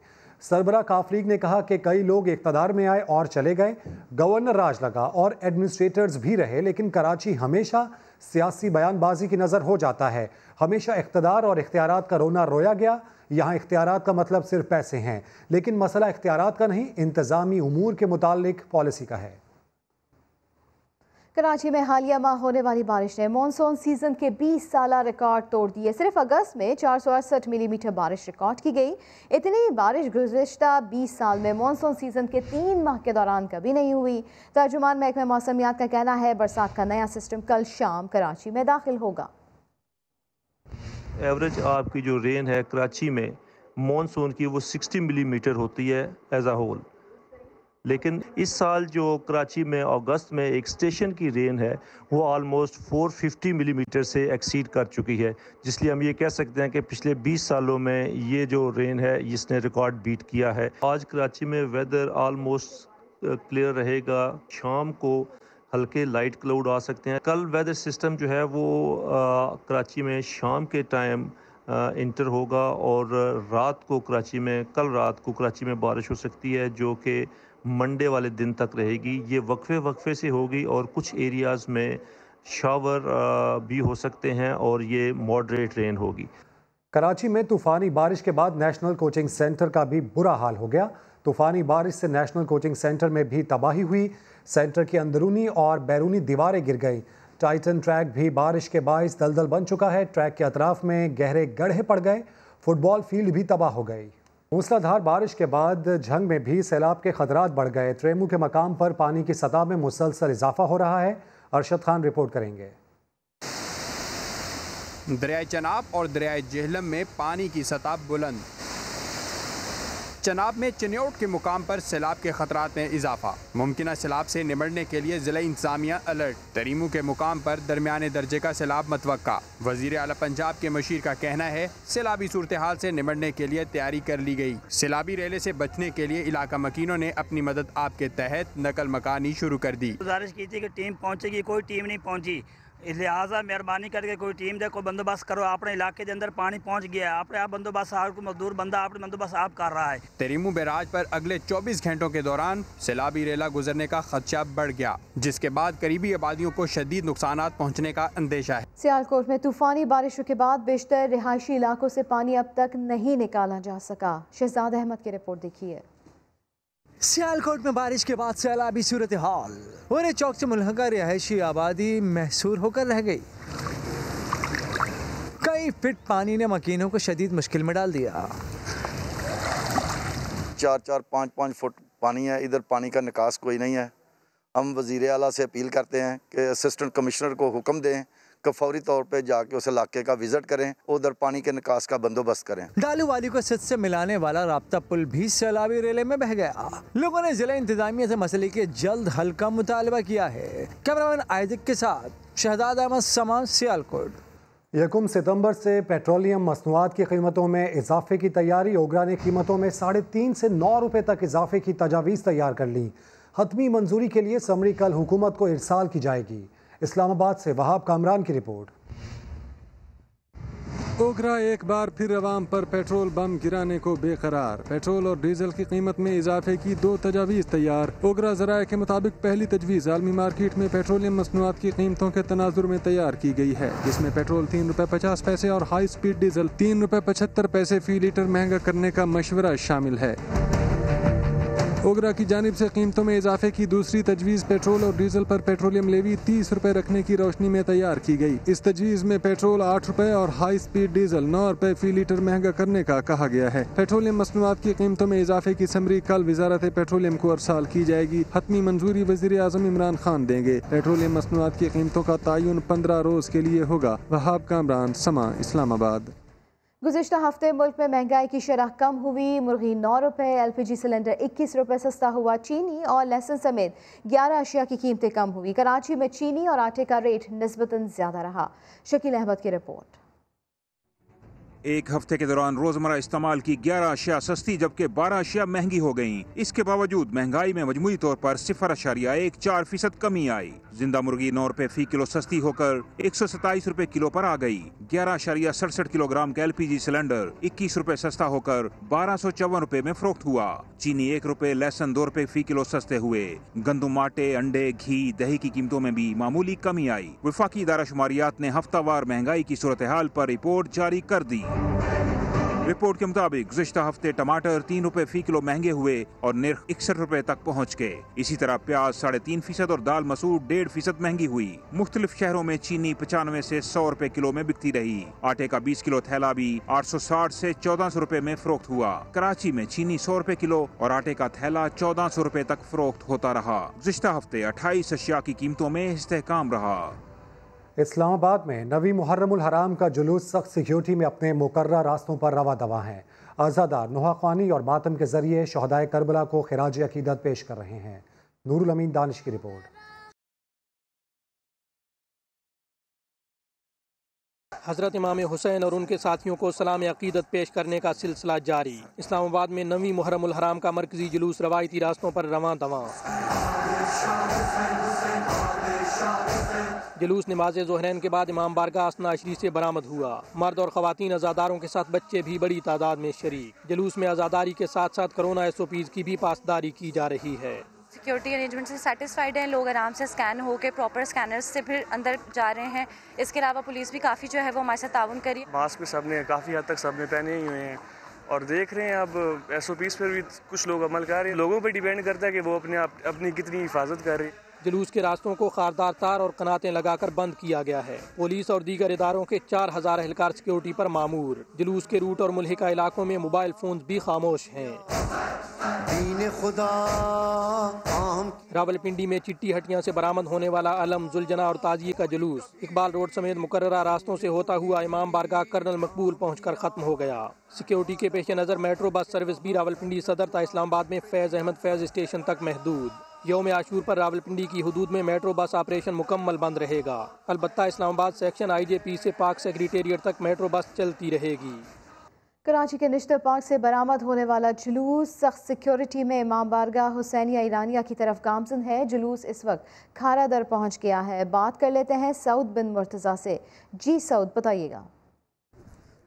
सरबराह काफ लीग ने कहा कि कई लोग इक़्तिदार में आए और चले गए, गवर्नर राज लगा और एडमिनिस्ट्रेटर्स भी रहे, लेकिन कराची हमेशा सियासी बयानबाजी की नज़र हो जाता है। हमेशा इक़्तिदार और इख्तियारात का रोना रोया गया। यहाँ इख्तियारात का मतलब सिर्फ पैसे हैं, लेकिन मसला इख्तियारात का नहीं, इंतज़ामी उमूर के मुताल्लिक पॉलिसी का है। कराची में हालिया माह होने वाली बारिश ने मानसून सीजन के 20 साला रिकॉर्ड तोड़ दिए। सिर्फ अगस्त में 468 मिलीमीटर बारिश रिकॉर्ड की गई। इतनी बारिश गुज़िश्ता 20 साल में मानसून सीजन के 3 माह के दौरान कभी नहीं हुई। तर्जुमान महकमा मौसमियात का कहना है बरसात का नया सिस्टम कल शाम कराची में दाखिल होगा। एवरेज आपकी जो रेन है कराची में मानसून की वो 60 मिलीमीटर होती है एज अ होल, लेकिन इस साल जो कराची में अगस्त में एक स्टेशन की रेन है वो ऑलमोस्ट 450 मिलीमीटर से एक्सीड कर चुकी है, जिसलिए हम ये कह सकते हैं कि पिछले 20 सालों में ये जो रेन है इसने रिकॉर्ड बीट किया है। आज कराची में वेदर ऑलमोस्ट क्लियर रहेगा। शाम को हल्के लाइट क्लाउड आ सकते हैं। कल वेदर सिस्टम जो है वो कराची में शाम के टाइम इंटर होगा और कल रात को कराची में बारिश हो सकती है जो कि मंडे वाले दिन तक रहेगी। ये वक्फे से होगी और कुछ एरियाज़ में शावर भी हो सकते हैं और ये मॉडरेट रेन होगी। कराची में तूफ़ानी बारिश के बाद नेशनल कोचिंग सेंटर का भी बुरा हाल हो गया। तूफ़ानी बारिश से नेशनल कोचिंग सेंटर में भी तबाही हुई। सेंटर की अंदरूनी और बैरूनी दीवारें गिर गईं। टाइटन ट्रैक भी बारिश के बाइस दलदल बन चुका है। ट्रैक के अतराफ में गहरे गड्ढे पड़ गए। फुटबॉल फील्ड भी तबाह हो गई। मूसलाधार बारिश के बाद झंग में भी सैलाब के खतरात बढ़ गए। ट्रेमू के मकाम पर पानी की सतह में मुसलसल इजाफा हो रहा है। अरशद खान रिपोर्ट करेंगे। दरियाए चनाब और दरियाए जेहलम में पानी की सतह बुलंद। चनाब में चिन्योट के मुकाम पर सैलाब के खतरात में इजाफा। मुमकिन सैलाब से निमटने के लिए ज़िला इंतज़ामिया अलर्ट। तरीमू के मुकाम पर दरमियाने दर्जे का सैलाब मतवक्का। वज़ीर आला पंजाब के मशीर का कहना है सैलाबी सूरत हाल से निमटने के लिए तैयारी कर ली गई। सैलाबी रेले से बचने के लिए इलाका मकीनों ने अपनी मदद आपके तहत नकल मकानी शुरू कर दी। गुजारिश की थी कि टीम पहुँचेगी, कोई टीम नहीं पहुँची। लिहाजा मेहरबानी करके कोई टीम दे, कोई बंदोबस्त करो। अपने इलाके के अंदर पानी पहुंच गया है, अपने आप बंदोबस्त आपको मजदूर बंदा अपने बंदोबस्त आप कर रहा है। तरीमू बैराज पर अगले 24 घंटों के दौरान सैलाबी रेला गुजरने का खदशा बढ़ गया, जिसके बाद करीबी आबादियों को शदीद नुकसानात पहुंचने का अंदेशा है। सियालकोट में तूफानी बारिशों के बाद बेशतर रिहायशी इलाकों से पानी अब तक नहीं निकाला जा सका। शहजाद अहमद की रिपोर्ट देखिए। सियालकोट में बारिश के बाद सैलाबी सूरत हाल। पूरे चौक से मुल्हका रिहायशी आबादी महसूर होकर रह गई। कई फीट पानी ने मकीनों को शदीद मुश्किल में डाल दिया। 4-4, 5-5 फुट पानी है। इधर पानी का निकास कोई नहीं है। हम वज़ीर आला से अपील करते हैं कि असिस्टेंट कमिश्नर को हुक्म दें फौरी तौर पे जाके उस इलाके का विजिट करें, उधर पानी के निकास का बंदोबस्त करें। डालू वाली को सिद्ध से मिलाने वाला राब्ता पुल भी सैलाबी रेले में बह गया। लोगों ने जिला इंतजामिया से मसले के जल्द हल का मुतालबा किया है। कैमरामैन आइजक के साथ शहजाद अहमद, समा, सियालकोट। 1 सितंबर से पेट्रोलियम मसनूआत की कीमतों में इजाफे की तैयारी। ओगरा ने कीमतों में 3.5 से 9 रुपए तक इजाफे की तजावीज़ तैयार कर ली। हतमी मंजूरी के लिए समरी कल हुकूमत को इरसाल की जाएगी। इस्लामाबाद से वहाब कामरान की रिपोर्ट। ओगरा एक बार फिर अवाम पर पेट्रोल बम गिराने को बेकरार। पेट्रोल और डीजल की कीमत में इजाफे की 2 तजावीज़ तैयार। ओगरा ज़राए के मुताबिक पहली तजवीज़ आलमी मार्केट में पेट्रोलियम मसनूआत की कीमतों के तनाजुर में तैयार की गई है, जिसमें पेट्रोल 3 रुपए 50 पैसे और हाई स्पीड डीजल 3 रुपए 75 पैसे फी लीटर महंगा करने का मशवरा शामिल है। ओगरा की जानिब से कीमतों में इजाफे की दूसरी तजवीज़ पेट्रोल और डीजल पर पेट्रोलियम लेवी 30 रुपए रखने की रोशनी में तैयार की गई। इस तजवीज़ में पेट्रोल 8 रुपए और हाई स्पीड डीजल 9 रुपए फी लीटर महंगा करने का कहा गया है। पेट्रोलियम मसनूआत की कीमतों में इजाफे की समरी कल वजारत पेट्रोलियम को अरसाल की जाएगी। हतमी मंजूरी वज़ीर आज़म इमरान खान देंगे। पेट्रोलियम मसनूआत की कीमतों का तयन 15 रोज़ के लिए होगा। वहाब कामरान, समा, इस्लामाबाद। गुज़िश्ता हफ्ते मुल्क में महंगाई की शरह कम हुई। मुर्गी 9 रुपए, LPG सिलेंडर 21 रुपए सस्ता हुआ। चीनी और लहसुन समेत 11 अशिया की कीमतें कम हुई। कराची में चीनी और आटे का रेट निस्बतन ज़्यादा रहा। शकील अहमद की रिपोर्ट। एक हफ्ते के दौरान रोजमर्रा इस्तेमाल की 11 अशिया सस्ती जबकि 12 अशिया महंगी हो गईं। इसके बावजूद महंगाई में मजमूई तौर पर 0.14% कमी आई। जिंदा मुर्गी 9 रुपए फी किलो सस्ती होकर 127 रुपए किलो पर आ गई। 11.67 किलोग्राम का LPG सिलेंडर 21 रुपए सस्ता होकर 1254 रुपए में फरोख्त हुआ। चीनी 1 रुपए, लहसुन 2 रुपए फी किलो सस्ते हुए। गंदुम, आटे, अंडे, घी, दही की कीमतों में भी मामूली कमी आई। वफाकी इदारा शुमारियात ने हफ्तावार महंगाई की सूरत हाल पर रिपोर्ट जारी कर दी। रिपोर्ट के मुताबिक गुज़िश्ता हफ्ते टमाटर 3 रुपए फी किलो महंगे हुए और निर्ख 61 रुपए तक पहुँच गए। इसी तरह प्याज 3.5% और दाल मसूर 1.5% महंगी हुई। मुख्तलिफ शहरों में चीनी 95 से 100 रुपए किलो में बिकती रही। आटे का 20 किलो थैला भी 860 से 1400 रुपए में फरोख्त हुआ। कराची में चीनी 100 रुपए किलो और आटे का थैला 1400 रुपए तक फरोख्त होता रहा। गुज़िश्ता हफ्ते 28 अशिया की कीमतों में इस्तेहकाम रहा। इस्लामाबाद में नवी मुहर्रमुल हराम का जुलूस सख्त सिक्योरिटी में अपने मुकर्रर रास्तों पर रवा दवा है। आज़ादार नुहाख्वानी और मातम के जरिए शहदाए करबला को खिराज अकीदत पेश कर रहे हैं। नूरुल अमीन दानिश की रिपोर्ट। हज़रत इमाम हुसैन और उनके साथियों को सलाम अकीदत पेश करने का सिलसिला जारी। इस्लामाबाद में नवी मुहर्रमुल हराम का मरकजी जुलूस रवायती रास्तों पर रवां दवा। जुलूस नमाज ज़ोहरैन के बाद इमाम बारगाह असनाशरी से बरामद हुआ। मर्द और ख़वातीन अज़ादारों के साथ बच्चे भी बड़ी तादाद में शरीक। जुलूस में अज़ादारी के साथ साथ कोरोना SOPs की भी पासदारी की जा रही है। सिक्योरिटी अरेंजमेंट से सेटिस्फाइड हैं लोग, आराम से स्कैन होकर प्रॉपर स्कैनर्स से फिर अंदर जा रहे हैं। इसके अलावा पुलिस भी काफ़ी जो है वो हमारे साथ ताउन करी। मास्क भी सबने काफ़ी हद तक सबने पहने ही हुए हैं और देख रहे हैं अब SOPs पर भी कुछ लोग अमल कर रहे हैं। लोगों पर डिपेंड करता है कि वो अपनी कितनी हिफाजत कर रहे हैं। जुलूस के रास्तों को खारदार तार और कनातें लगाकर बंद किया गया है। पुलिस और दीगर इदारों के 4000 एहलकार सिक्योरिटी पर मामूर। जुलूस के रूट और मुल्हिका इलाकों में मोबाइल फोन भी खामोश हैं। रावलपिंडी में चिट्टी हटियां से बरामद होने वाला अलम, जुलजना और ताजिए का जुलूस इकबाल रोड समेत मुकर्ररा रास्तों से होता हुआ इमाम बारगाह कर्नल मकबूल पहुंचकर खत्म हो गया। सिक्योरिटी के पेश नज़र मेट्रो बस सर्विस भी रावलपिंडी सदर ता इस्लामाबाद में फैज़ अहमद फैज़ स्टेशन तक महदूद। यौम आशूर पर रावलपिंडी की हदूद में मेट्रो बस ऑपरेशन मुकम्मल बंद रहेगा। अलबत्ता इस्लामाबाद सेक्शन IJP से पाक सेक्रेटेरिएट तक मेट्रो बस चलती रहेगी। कराची के निश्तर पार्क से बरामद होने वाला जुलूस सख्त सिक्योरिटी में इमाम बारगाह हुसैनिया ईरानिया की तरफ गामजन है। जुलूस इस वक्त खारा दर पहुँच गया है। बात कर लेते हैं सऊद बिन मुर्तज़ा से। जी सऊद, बताइएगा।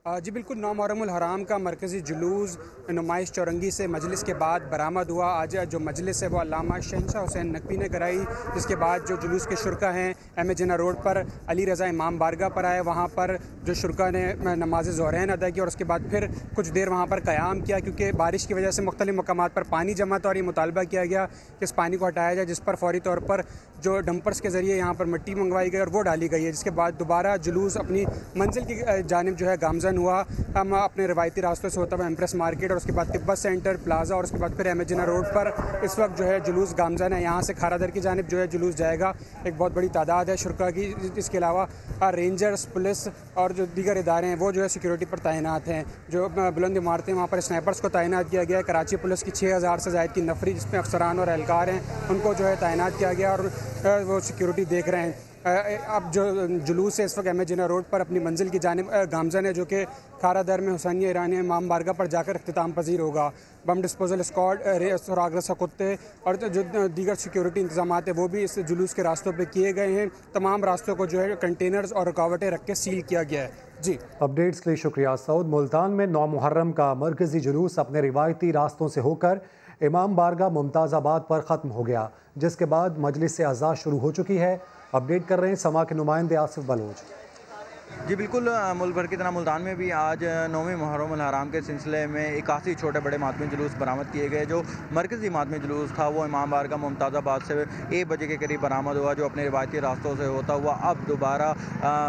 जी बिल्कुल, नौ मुहर्रमुल हराम का मरकज़ी जुलूस नुमाइश चौरंगी से मजलिस के बाद बरामद हुआ। आज जो मजलिस है वो अल्लामा शहंशाह हुसैन नकवी ने कराई, जिसके बाद जो जुलूस के शुरका हैं MA जिन्ना रोड पर अली रज़ा इमाम बारगाह पर आए। वहाँ पर जो शुरका ने नमाज ज़ोहरैन अदा की और उसके बाद फिर कुछ देर वहाँ पर क़याम किया, क्योंकि बारिश की वजह से मुख्तलिफ़ मकामात पर पानी जमा था और ये मुतालबा किया गया कि इस पानी को हटाया जाए, जिस पर फौरी तौर पर जो डंपर्स के ज़रिए यहाँ पर मिट्टी मंगवाई गई और वो डाली गई है। जिसके बाद दोबारा जुलूस अपनी मंजिल की जानिब जो है गामजन बेन हुआ। हम अपने रवायती रास्तों से होता हुआ एम्प्रेस मार्केट और उसके बाद तिब्बत सेंटर प्लाजा और उसके बाद फिर एमेजिना रोड पर इस वक्त जो है जुलूस गामजन है। यहाँ से खारादर की जानिब जो है जुलूस जाएगा। एक बहुत बड़ी तादाद है शुरका की। इसके अलावा रेंजर्स, पुलिस और जो दीगर इदारे हैं वो जो है सिक्योरिटी पर तैनात हैं। जो बुलंद इमारतें वहाँ पर स्नैपर्स को तैनात किया गया है। कराची पुलिस की 6000 से ज़ायद की नफरी जिसमें अफसरान और एहलकार हैं उनको जो है तैनात किया गया और वो सिक्योरिटी देख रहे हैं। अब जो जुलूस है इस वक्त एमेजिना रोड पर अपनी मंजिल की जानिब गामजन है जो कि खारादर में हुसैनिया ईरानी इमाम बारगाह पर जाकर इख्तिताम पजीर होगा। बम डिस्पोजल स्क्वाड, सुरागरसा कुत्ते और जो दीगर सिक्योरिटी इंतजाम है वो भी इस जुलूस के रास्तों पर किए गए हैं। तमाम रास्तों को जो है कंटेनर्स और रुकावटें रख के सील किया गया है। जी, अपडेट्स के लिए शुक्रिया सऊद। मुल्तान में 9 मुहर्रम का मरकजी जुलूस अपने रिवायती रास्तों से होकर इमाम बारगाह मुमताज़ाबाद पर ख़त्म हो गया, जिसके बाद मजलिस से अज़ा शुरू हो चुकी है। अपडेट कर रहे हैं समा के नुमाइंदे आसिफ बलोच। जी बिल्कुल, मुल्क भर की तरह मुल्तान में भी आज 9वीं मुहर्रम उल हराम के सिलसिले में 81 छोटे बड़े मातमी जुलूस बरामद किए गए। जो मरकज़ी मातमी जुलूस था वो इमाम बारगाह मुमताज़ाबाद से 1 बजे के करीब बरामद हुआ, जो अपने रिवायती रास्तों से होता हुआ अब दोबारा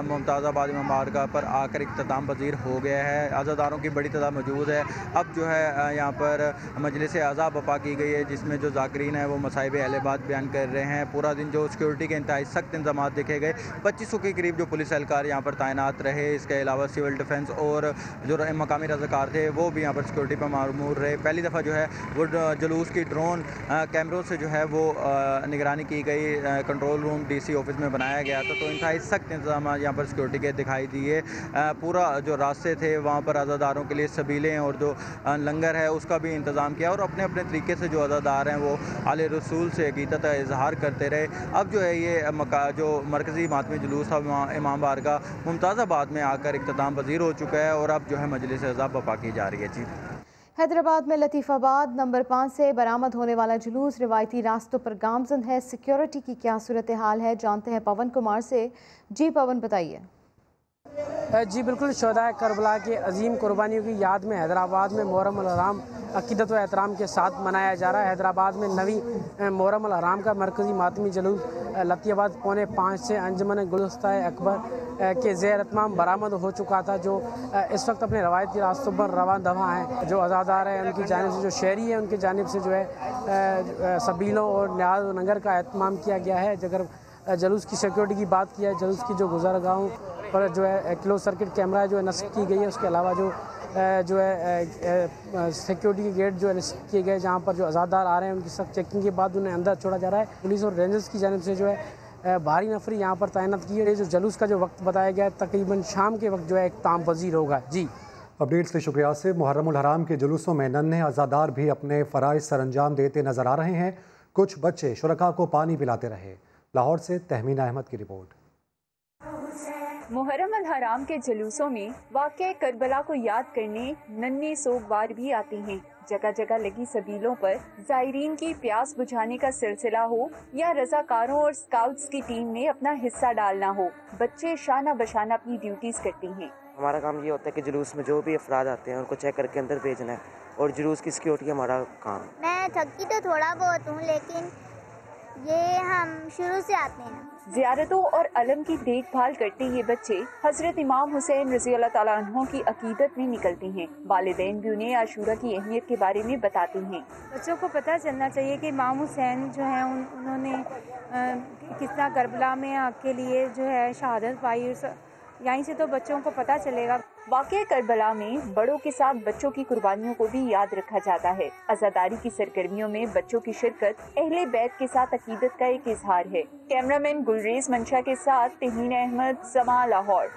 मुमताज़ाबाद इमाम बारगाह पर आकर इख्तिताम पजीर हो गया है। अज़ादारों की बड़ी तादाद मौजूद है। अब जो है यहाँ पर मजलिस अज़ा बपा की गई है, जिसमें जो ज़ाकिरीन है वो मसाइब अहल-ए-बात बयान कर रहे हैं। पूरा दिन जो सिक्योरिटी के इंतहाई सख्त इंतजाम देखे गए। 2500 के करीब जो पुलिस एहलकार यहाँ पर तैनात रहे। इसके अलावा सिविल डिफेंस और जो मकामी रज़ाकार थे वो भी यहाँ पर सिक्योरिटी पर मामूर रहे। पहली दफ़ा जो है वो जुलूस की ड्रोन कैमरों से जो है वो निगरानी की गई। कंट्रोल रूम डीसी ऑफिस में बनाया गया था, तो इंतहाई सख्त इंतजाम यहाँ पर सिक्योरिटी के दिखाई दिए। पूरा जो रास्ते थे वहाँ पर अज़ादारों के लिए सबीलें और जो लंगर है उसका भी इंतज़ाम किया और अपने अपने तरीके से जो अज़ादार हैं वो आले रसूल से अक़ीदत का इजहार करते रहे। अब जो है ये जो मरकज़ी मातमी जुलूस था इमाम बारगाह मुमताज़ाबाद में आकर इख्तिताम पजीर हो चुका है और अब जो है मजलिस अज़ा बपा की जा रही है। जी, हैदराबाद में लतीफ़ाबाद नंबर 5 से बरामद होने वाला जुलूस रिवायती रास्तों पर गामजन है। सिक्योरिटी की क्या सूरत हाल है, जानते हैं पवन कुमार से। जी पवन, बताइए। जी बिल्कुल, शहदाए करबला की अजीम कुर्बानियों की याद में हैदराबाद में मुहर्रम उल हराम अक़ीदत व एहतराम के साथ मनाया जा रहा है। हैदराबाद में 9वीं मुहर्रम उल हराम का मरकज़ी मातमी जुलूस लतीफ़ाबाद 4:45 से अंजुमन गुलदस्ता अकबर के ज़ेर इत्माम बरामद हो चुका था, जो इस वक्त अपने रवायती रास्तों पर रवां दवा हैं। जो अज़ादार हैं उनकी जानिब से, जो शहरी हैं उनकी जानिब से जो है सबीलों और न्याज व लंगर का एहतमाम किया गया है। अगर जुलूस की सिक्योरिटी की बात की है, जुलूस की जो गुज़रगाहों पर जो है क्लोज सर्किट कैमरा जो है नस्ब की गई है। उसके अलावा जो है सिक्योरिटी के गेट जो है नस्ब किए गए, जहाँ पर जो अज़ादार आ रहे हैं उनकी सख्त चेकिंग के बाद उन्हें अंदर छोड़ा जा रहा है। पुलिस और रेंजर्स की जानिब से जो है भारी नफरी यहाँ पर तैनात की है। जो जुलूस का जो वक्त बताया गया है तकरीबन शाम के वक्त जो है इख्तिताम पजीर होगा। जी, अपडेट्स के शुक्रिया से। मुहर्रम उल हराम के जुलूसों में नन्हे अज़ादार भी अपने फ़राइज़ सरअंजाम देते नजर आ रहे हैं। कुछ बच्चे शुरका को पानी पिलाते रहे। लाहौर से तहमीना अहमद की रिपोर्ट। मुहर्रम अल हराम के जुलूसों में वाक़या करबला को याद करने नन्हे सोगवार भी आते हैं। जगह जगह लगी सबीलों पर ज़ायरीन की प्यास बुझाने का सिलसिला हो या रज़ाकारों और स्काउट्स की टीम ने अपना हिस्सा डालना हो, बच्चे शाना बशाना अपनी ड्यूटीज़ करती हैं। हमारा काम ये होता है कि जुलूस में जो भी अफराद आते हैं उनको चेक करके अंदर भेजना है और जुलूस की सिक्योरिटी हमारा काम है। मैं थकी तो थोड़ा बहुत हूँ, लेकिन ये हम शुरू से आते हैं। ज़ियारतों और अलम की देखभाल करते ये बच्चे हज़रत इमाम हुसैन रज़ी अल्लाह तआला अन्हु की अकीदत में निकलते हैं। वालिदैन भी उन्हें आशूरा की अहमियत के बारे में बताते हैं। बच्चों को पता चलना चाहिए कि इमाम हुसैन जो है उन्होंने किस तरह करबला में आपके लिए जो है शहादत पाई, यहीं से तो बच्चों को पता चलेगा। वाक़या करबला में बड़ों के साथ बच्चों की कुर्बानियों को भी याद रखा जाता है। अज़ादारी की सरगर्मियों में बच्चों की शिरकत अहले बैत के साथ अकीदत का एक इजहार है। कैमरामैन गुलरेज मंशा के साथ तहमीना अहमद, समा, लाहौर।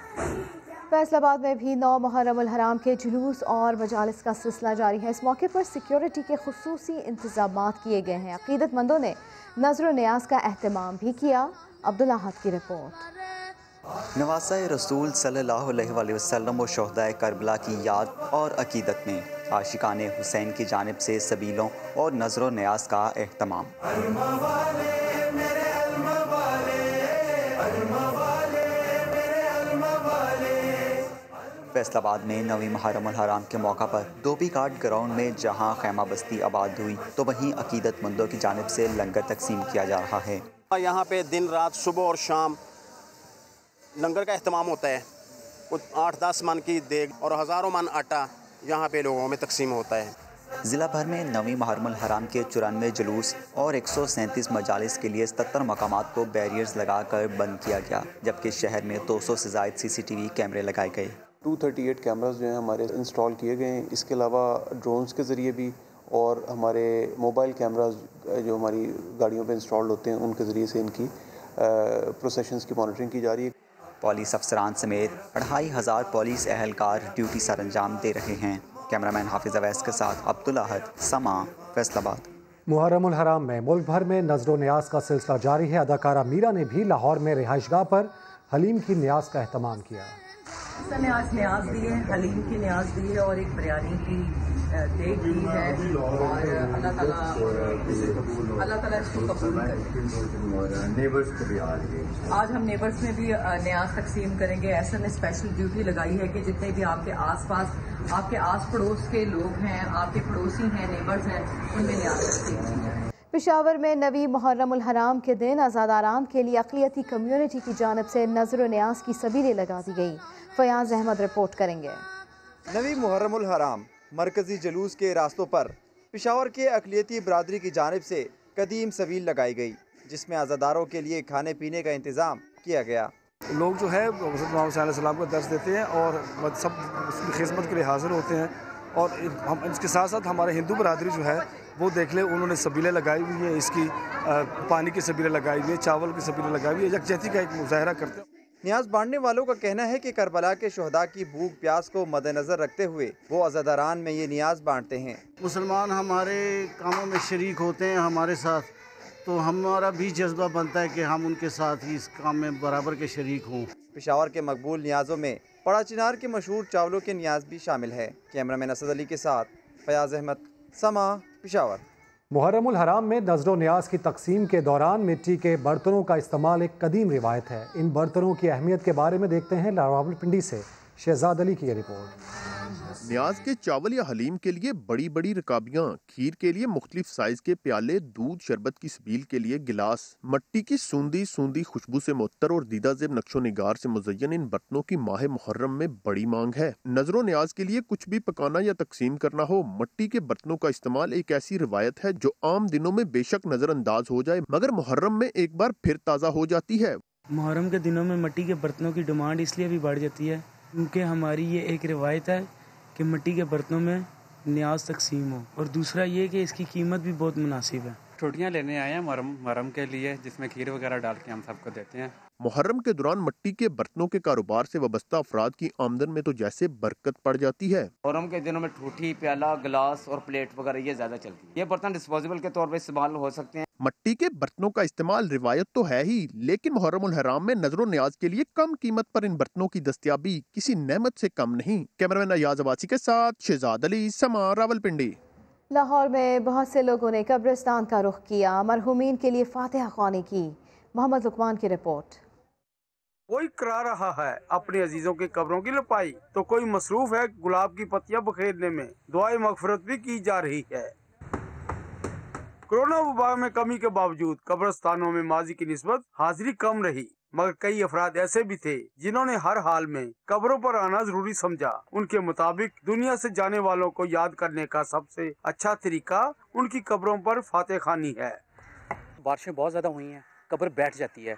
फैसलाबाद में भी 9 मुहर्रम उल हराम के जुलूस और मजालिस का सिलसिला जारी है। इस मौके पर सिक्योरिटी के खुसूसी इंतजाम किए गए हैं। अकीदतमंदों ने नजर न्याज का एहतमाम भी किया। अब्दुल अहद की रिपोर्ट। नवाज़े रसूल सल्लल्लाहु अलैहि वसल्लम व शुहदाए करबला की याद और अकीदत में आशिकाने हुसैन की जानिब से सबीलों और नजर न्याज का एहतमाम। फैसलाबाद में 9वीं मुहर्रम उल हराम के मौका पर धोबी घाट ग्राउंड में जहां खैमा बस्ती आबाद हुई, तो वहीं अकीदतमंदों की जानिब से लंगर तकसीम किया जा रहा है। यहाँ पे दिन रात सुबह और शाम लंगर का एहतमाम होता है। कुछ 8-10 मन की देग और हज़ारों मन आटा यहाँ पे लोगों में तकसीम होता है। ज़िला भर में 9वीं मुहर्रमुल हराम के 94 जुलूस और 137 मजालिस के लिए 77 मकामात को बैरियर्स लगाकर बंद किया गया, जबकि शहर में 200 से ज़ायद CCTV कैमरे लगाए गए। 238 कैमरास जो हैं हमारे इंस्टॉल किए गए हैं। इसके अलावा ड्रोन्स के ज़रिए भी और हमारे मोबाइल कैमरास जो हमारी गाड़ियों पे इंस्टॉल्ड होते हैं उनके ज़रिए से इनकी प्रोसेशंस की मॉनिटरिंग की जा रही है। पुलिस अफसरान समेत 2500 पुलिस एहलकार ड्यूटी सर अंजाम दे रहे हैं। कैमरामैन हाफिज अवैस के साथ अब्दुल अहद, समा, फैसलाबाद। मुहर्रमुल हराम में मुल्क भर में नज़रो न्याज का सिलसिला जारी है। अदाकारा मीरा ने भी लाहौर में रिहाइशगाह पर हलीम की न्याज का एहतमाम किया। ने आज न्याज दी है, हलीम की न्याज दी है और एक बिरयानी की देग दी है और अल्लाह ताला इसको कबूल करे। आज हम नेबर्स में भी न्याज तकसीम करेंगे। ऐसा ने स्पेशल ड्यूटी लगाई है कि जितने भी आपके आसपास आपके आस पड़ोस के लोग हैं, आपके पड़ोसी हैं, नेबर्स हैं, उनमें न्याज तकसीम की है। पेशावर में नवी मुहर्रमुल हराम के दिन आज़ादारान के लिए अक़लियती कम्यूनिटी की जानिब से नज़र न्याज की सबीलें लगा दी गई। फयाज अहमद रिपोर्ट करेंगे। नवी मुहर्रमुल हराम मरकजी जुलूस के रास्तों पर पेशावर के अक़लियती बरादरी की जानिब से कदीम सबील लगाई गई, जिसमें आज़ादारों के लिए खाने पीने का इंतज़ाम किया गया। लोग जो है मोहम्मद सल्लल्लाहु को दर्स देते हैं और सब उसकी खिदमत के लिए हाजिर होते हैं और हम इसके साथ साथ हमारे हिंदू बरादरी जो है वो देख ले, उन्होंने सबीलें लगाई हुई हैं, इसकी पानी की सबीलें लगाई हुई हैं, चावल की सबीलें लगाई हुई है, यकजहती का एक मुजाहरा करते हैं। न्याज बांटने वालों का कहना है कि करबला के शहदा की भूख प्यास को मद्देनजर रखते हुए वो अज़ादारान में ये न्याज बांटते हैं। मुसलमान हमारे कामों में शरीक होते हैं हमारे साथ, तो हमारा भी जज्बा बनता है कि हम उनके साथ ही इस काम में बराबर के शरीक हों। पेशावर के मकबूल न्याजों में पड़ा चिनार के मशहूर चावलों के न्याज भी शामिल है। कैमरामैन असद अली के साथ फयाज अहमद, समा, पेशावर। मुहर्रमुल हराम में नज़रो न्याज की तकसीम के दौरान मिट्टी के बर्तनों का इस्तेमाल एक कदीम रिवायत है। इन बर्तनों की अहमियत के बारे में देखते हैं रावलपिंडी से शहजाद अली की रिपोर्ट। न्याज के चावल या हलीम के लिए बड़ी बड़ी रकाबियाँ, खीर के लिए मुख्तलिफ साइज के प्याले, दूध शरबत की सबील के लिए गिलास, मट्टी की सूंदी खुशबू से मुअत्तर और दीदा ज़ेब नक्शो निगार से मुज़य्यन इन बर्तनों की माह मुहर्रम में बड़ी मांग है। नजरो न्याज के लिए कुछ भी पकाना या तकसीम करना हो, मट्टी के बर्तनों का इस्तेमाल एक ऐसी रिवायत है जो आम दिनों में बेशक नजरअंदाज हो जाए, मगर मुहर्रम में एक बार फिर ताज़ा हो जाती है। मुहर्रम के दिनों में मट्टी के बर्तनों की डिमांड इसलिए भी बढ़ जाती है क्योंकि हमारी ये एक रिवायत है कि मिट्टी के बर्तनों में न्याज तकसीम हो, और दूसरा ये कि इसकी कीमत भी बहुत मुनासिब है। रोटियाँ लेने आए हैं मुहर्रम के लिए, जिसमें खीर वगैरह डाल के हम सबको देते हैं। मुहर्रम के दौरान मट्टी के बर्तनों के कारोबार से वाबस्ता अफराद की आमदन में तो जैसे बरकत पड़ जाती है। मुहर्रम के दिनों में ठूठी, प्याला, गिलास और प्लेट वगैरह ये ज्यादा चलती है। ये बर्तन डिस्पोजेबल के तौर पर इस्तेमाल हो सकते हैं। मट्टी के बर्तनों का इस्तेमाल रिवायत तो है ही, लेकिन मुहर्रमुल हराम में नजरो न्याज के लिए कम कीमत पर इन बर्तनों की दस्तयाबी किसी नेमत से कम नहीं। कैमरामैन अयाज अब्बासी के साथ शहजाद अली, समा, रावलपिंडी। लाहौर में बहुत से लोगों ने कब्रिस्तान का रुख किया, मरहूमीन के लिए फातिहा ख्वानी की। मोहम्मद लुकमान की रिपोर्ट। कोई करा रहा है अपने अजीजों की कब्रों की लपाई, तो कोई मसरूफ है गुलाब की पत्तियां बखेरने में। दुआए मगफिरत भी की जा रही है। कोरोना वबा में कमी के बावजूद कब्रिस्तानों में माजी की निस्बत हाजिरी कम रही, मगर कई अफराद ऐसे भी थे जिन्होंने हर हाल में कब्रों पर आना जरूरी समझा। उनके मुताबिक दुनिया से जाने वालों को याद करने का सबसे अच्छा तरीका उनकी कब्रों पर फातिहा ख़्वानी है। बारिशें बहुत ज़्यादा हुई हैं, कब्र बैठ जाती है,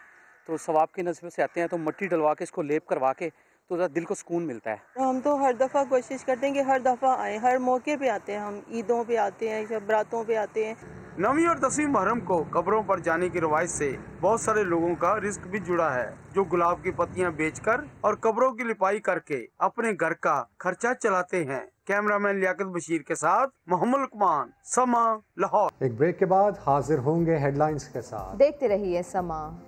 तो सवाब के नस्बे से आते हैं तो मिट्टी डलवा के इसको लेप करवा के तो दिल को सुकून मिलता है। हम तो हर दफ़ा कोशिश करते हैं कि हर दफ़ा आए, हर मौके पे आते हैं। हम ईदों पे आते हैं, जब बरातों पे आते हैं। 9वीं और 10वीं मुहर्रम को कब्रों पर जाने की रवायत से बहुत सारे लोगों का रिस्क भी जुड़ा है, जो गुलाब की पत्तियां बेचकर और कब्रों की लिपाई करके अपने घर का खर्चा चलाते हैं। कैमरामैन लियाकत बशीर के साथ मोहम्मद लुकमान, समा, लाहौर। एक ब्रेक के बाद हाजिर होंगे हेडलाइंस के साथ। देखते रहिए समा।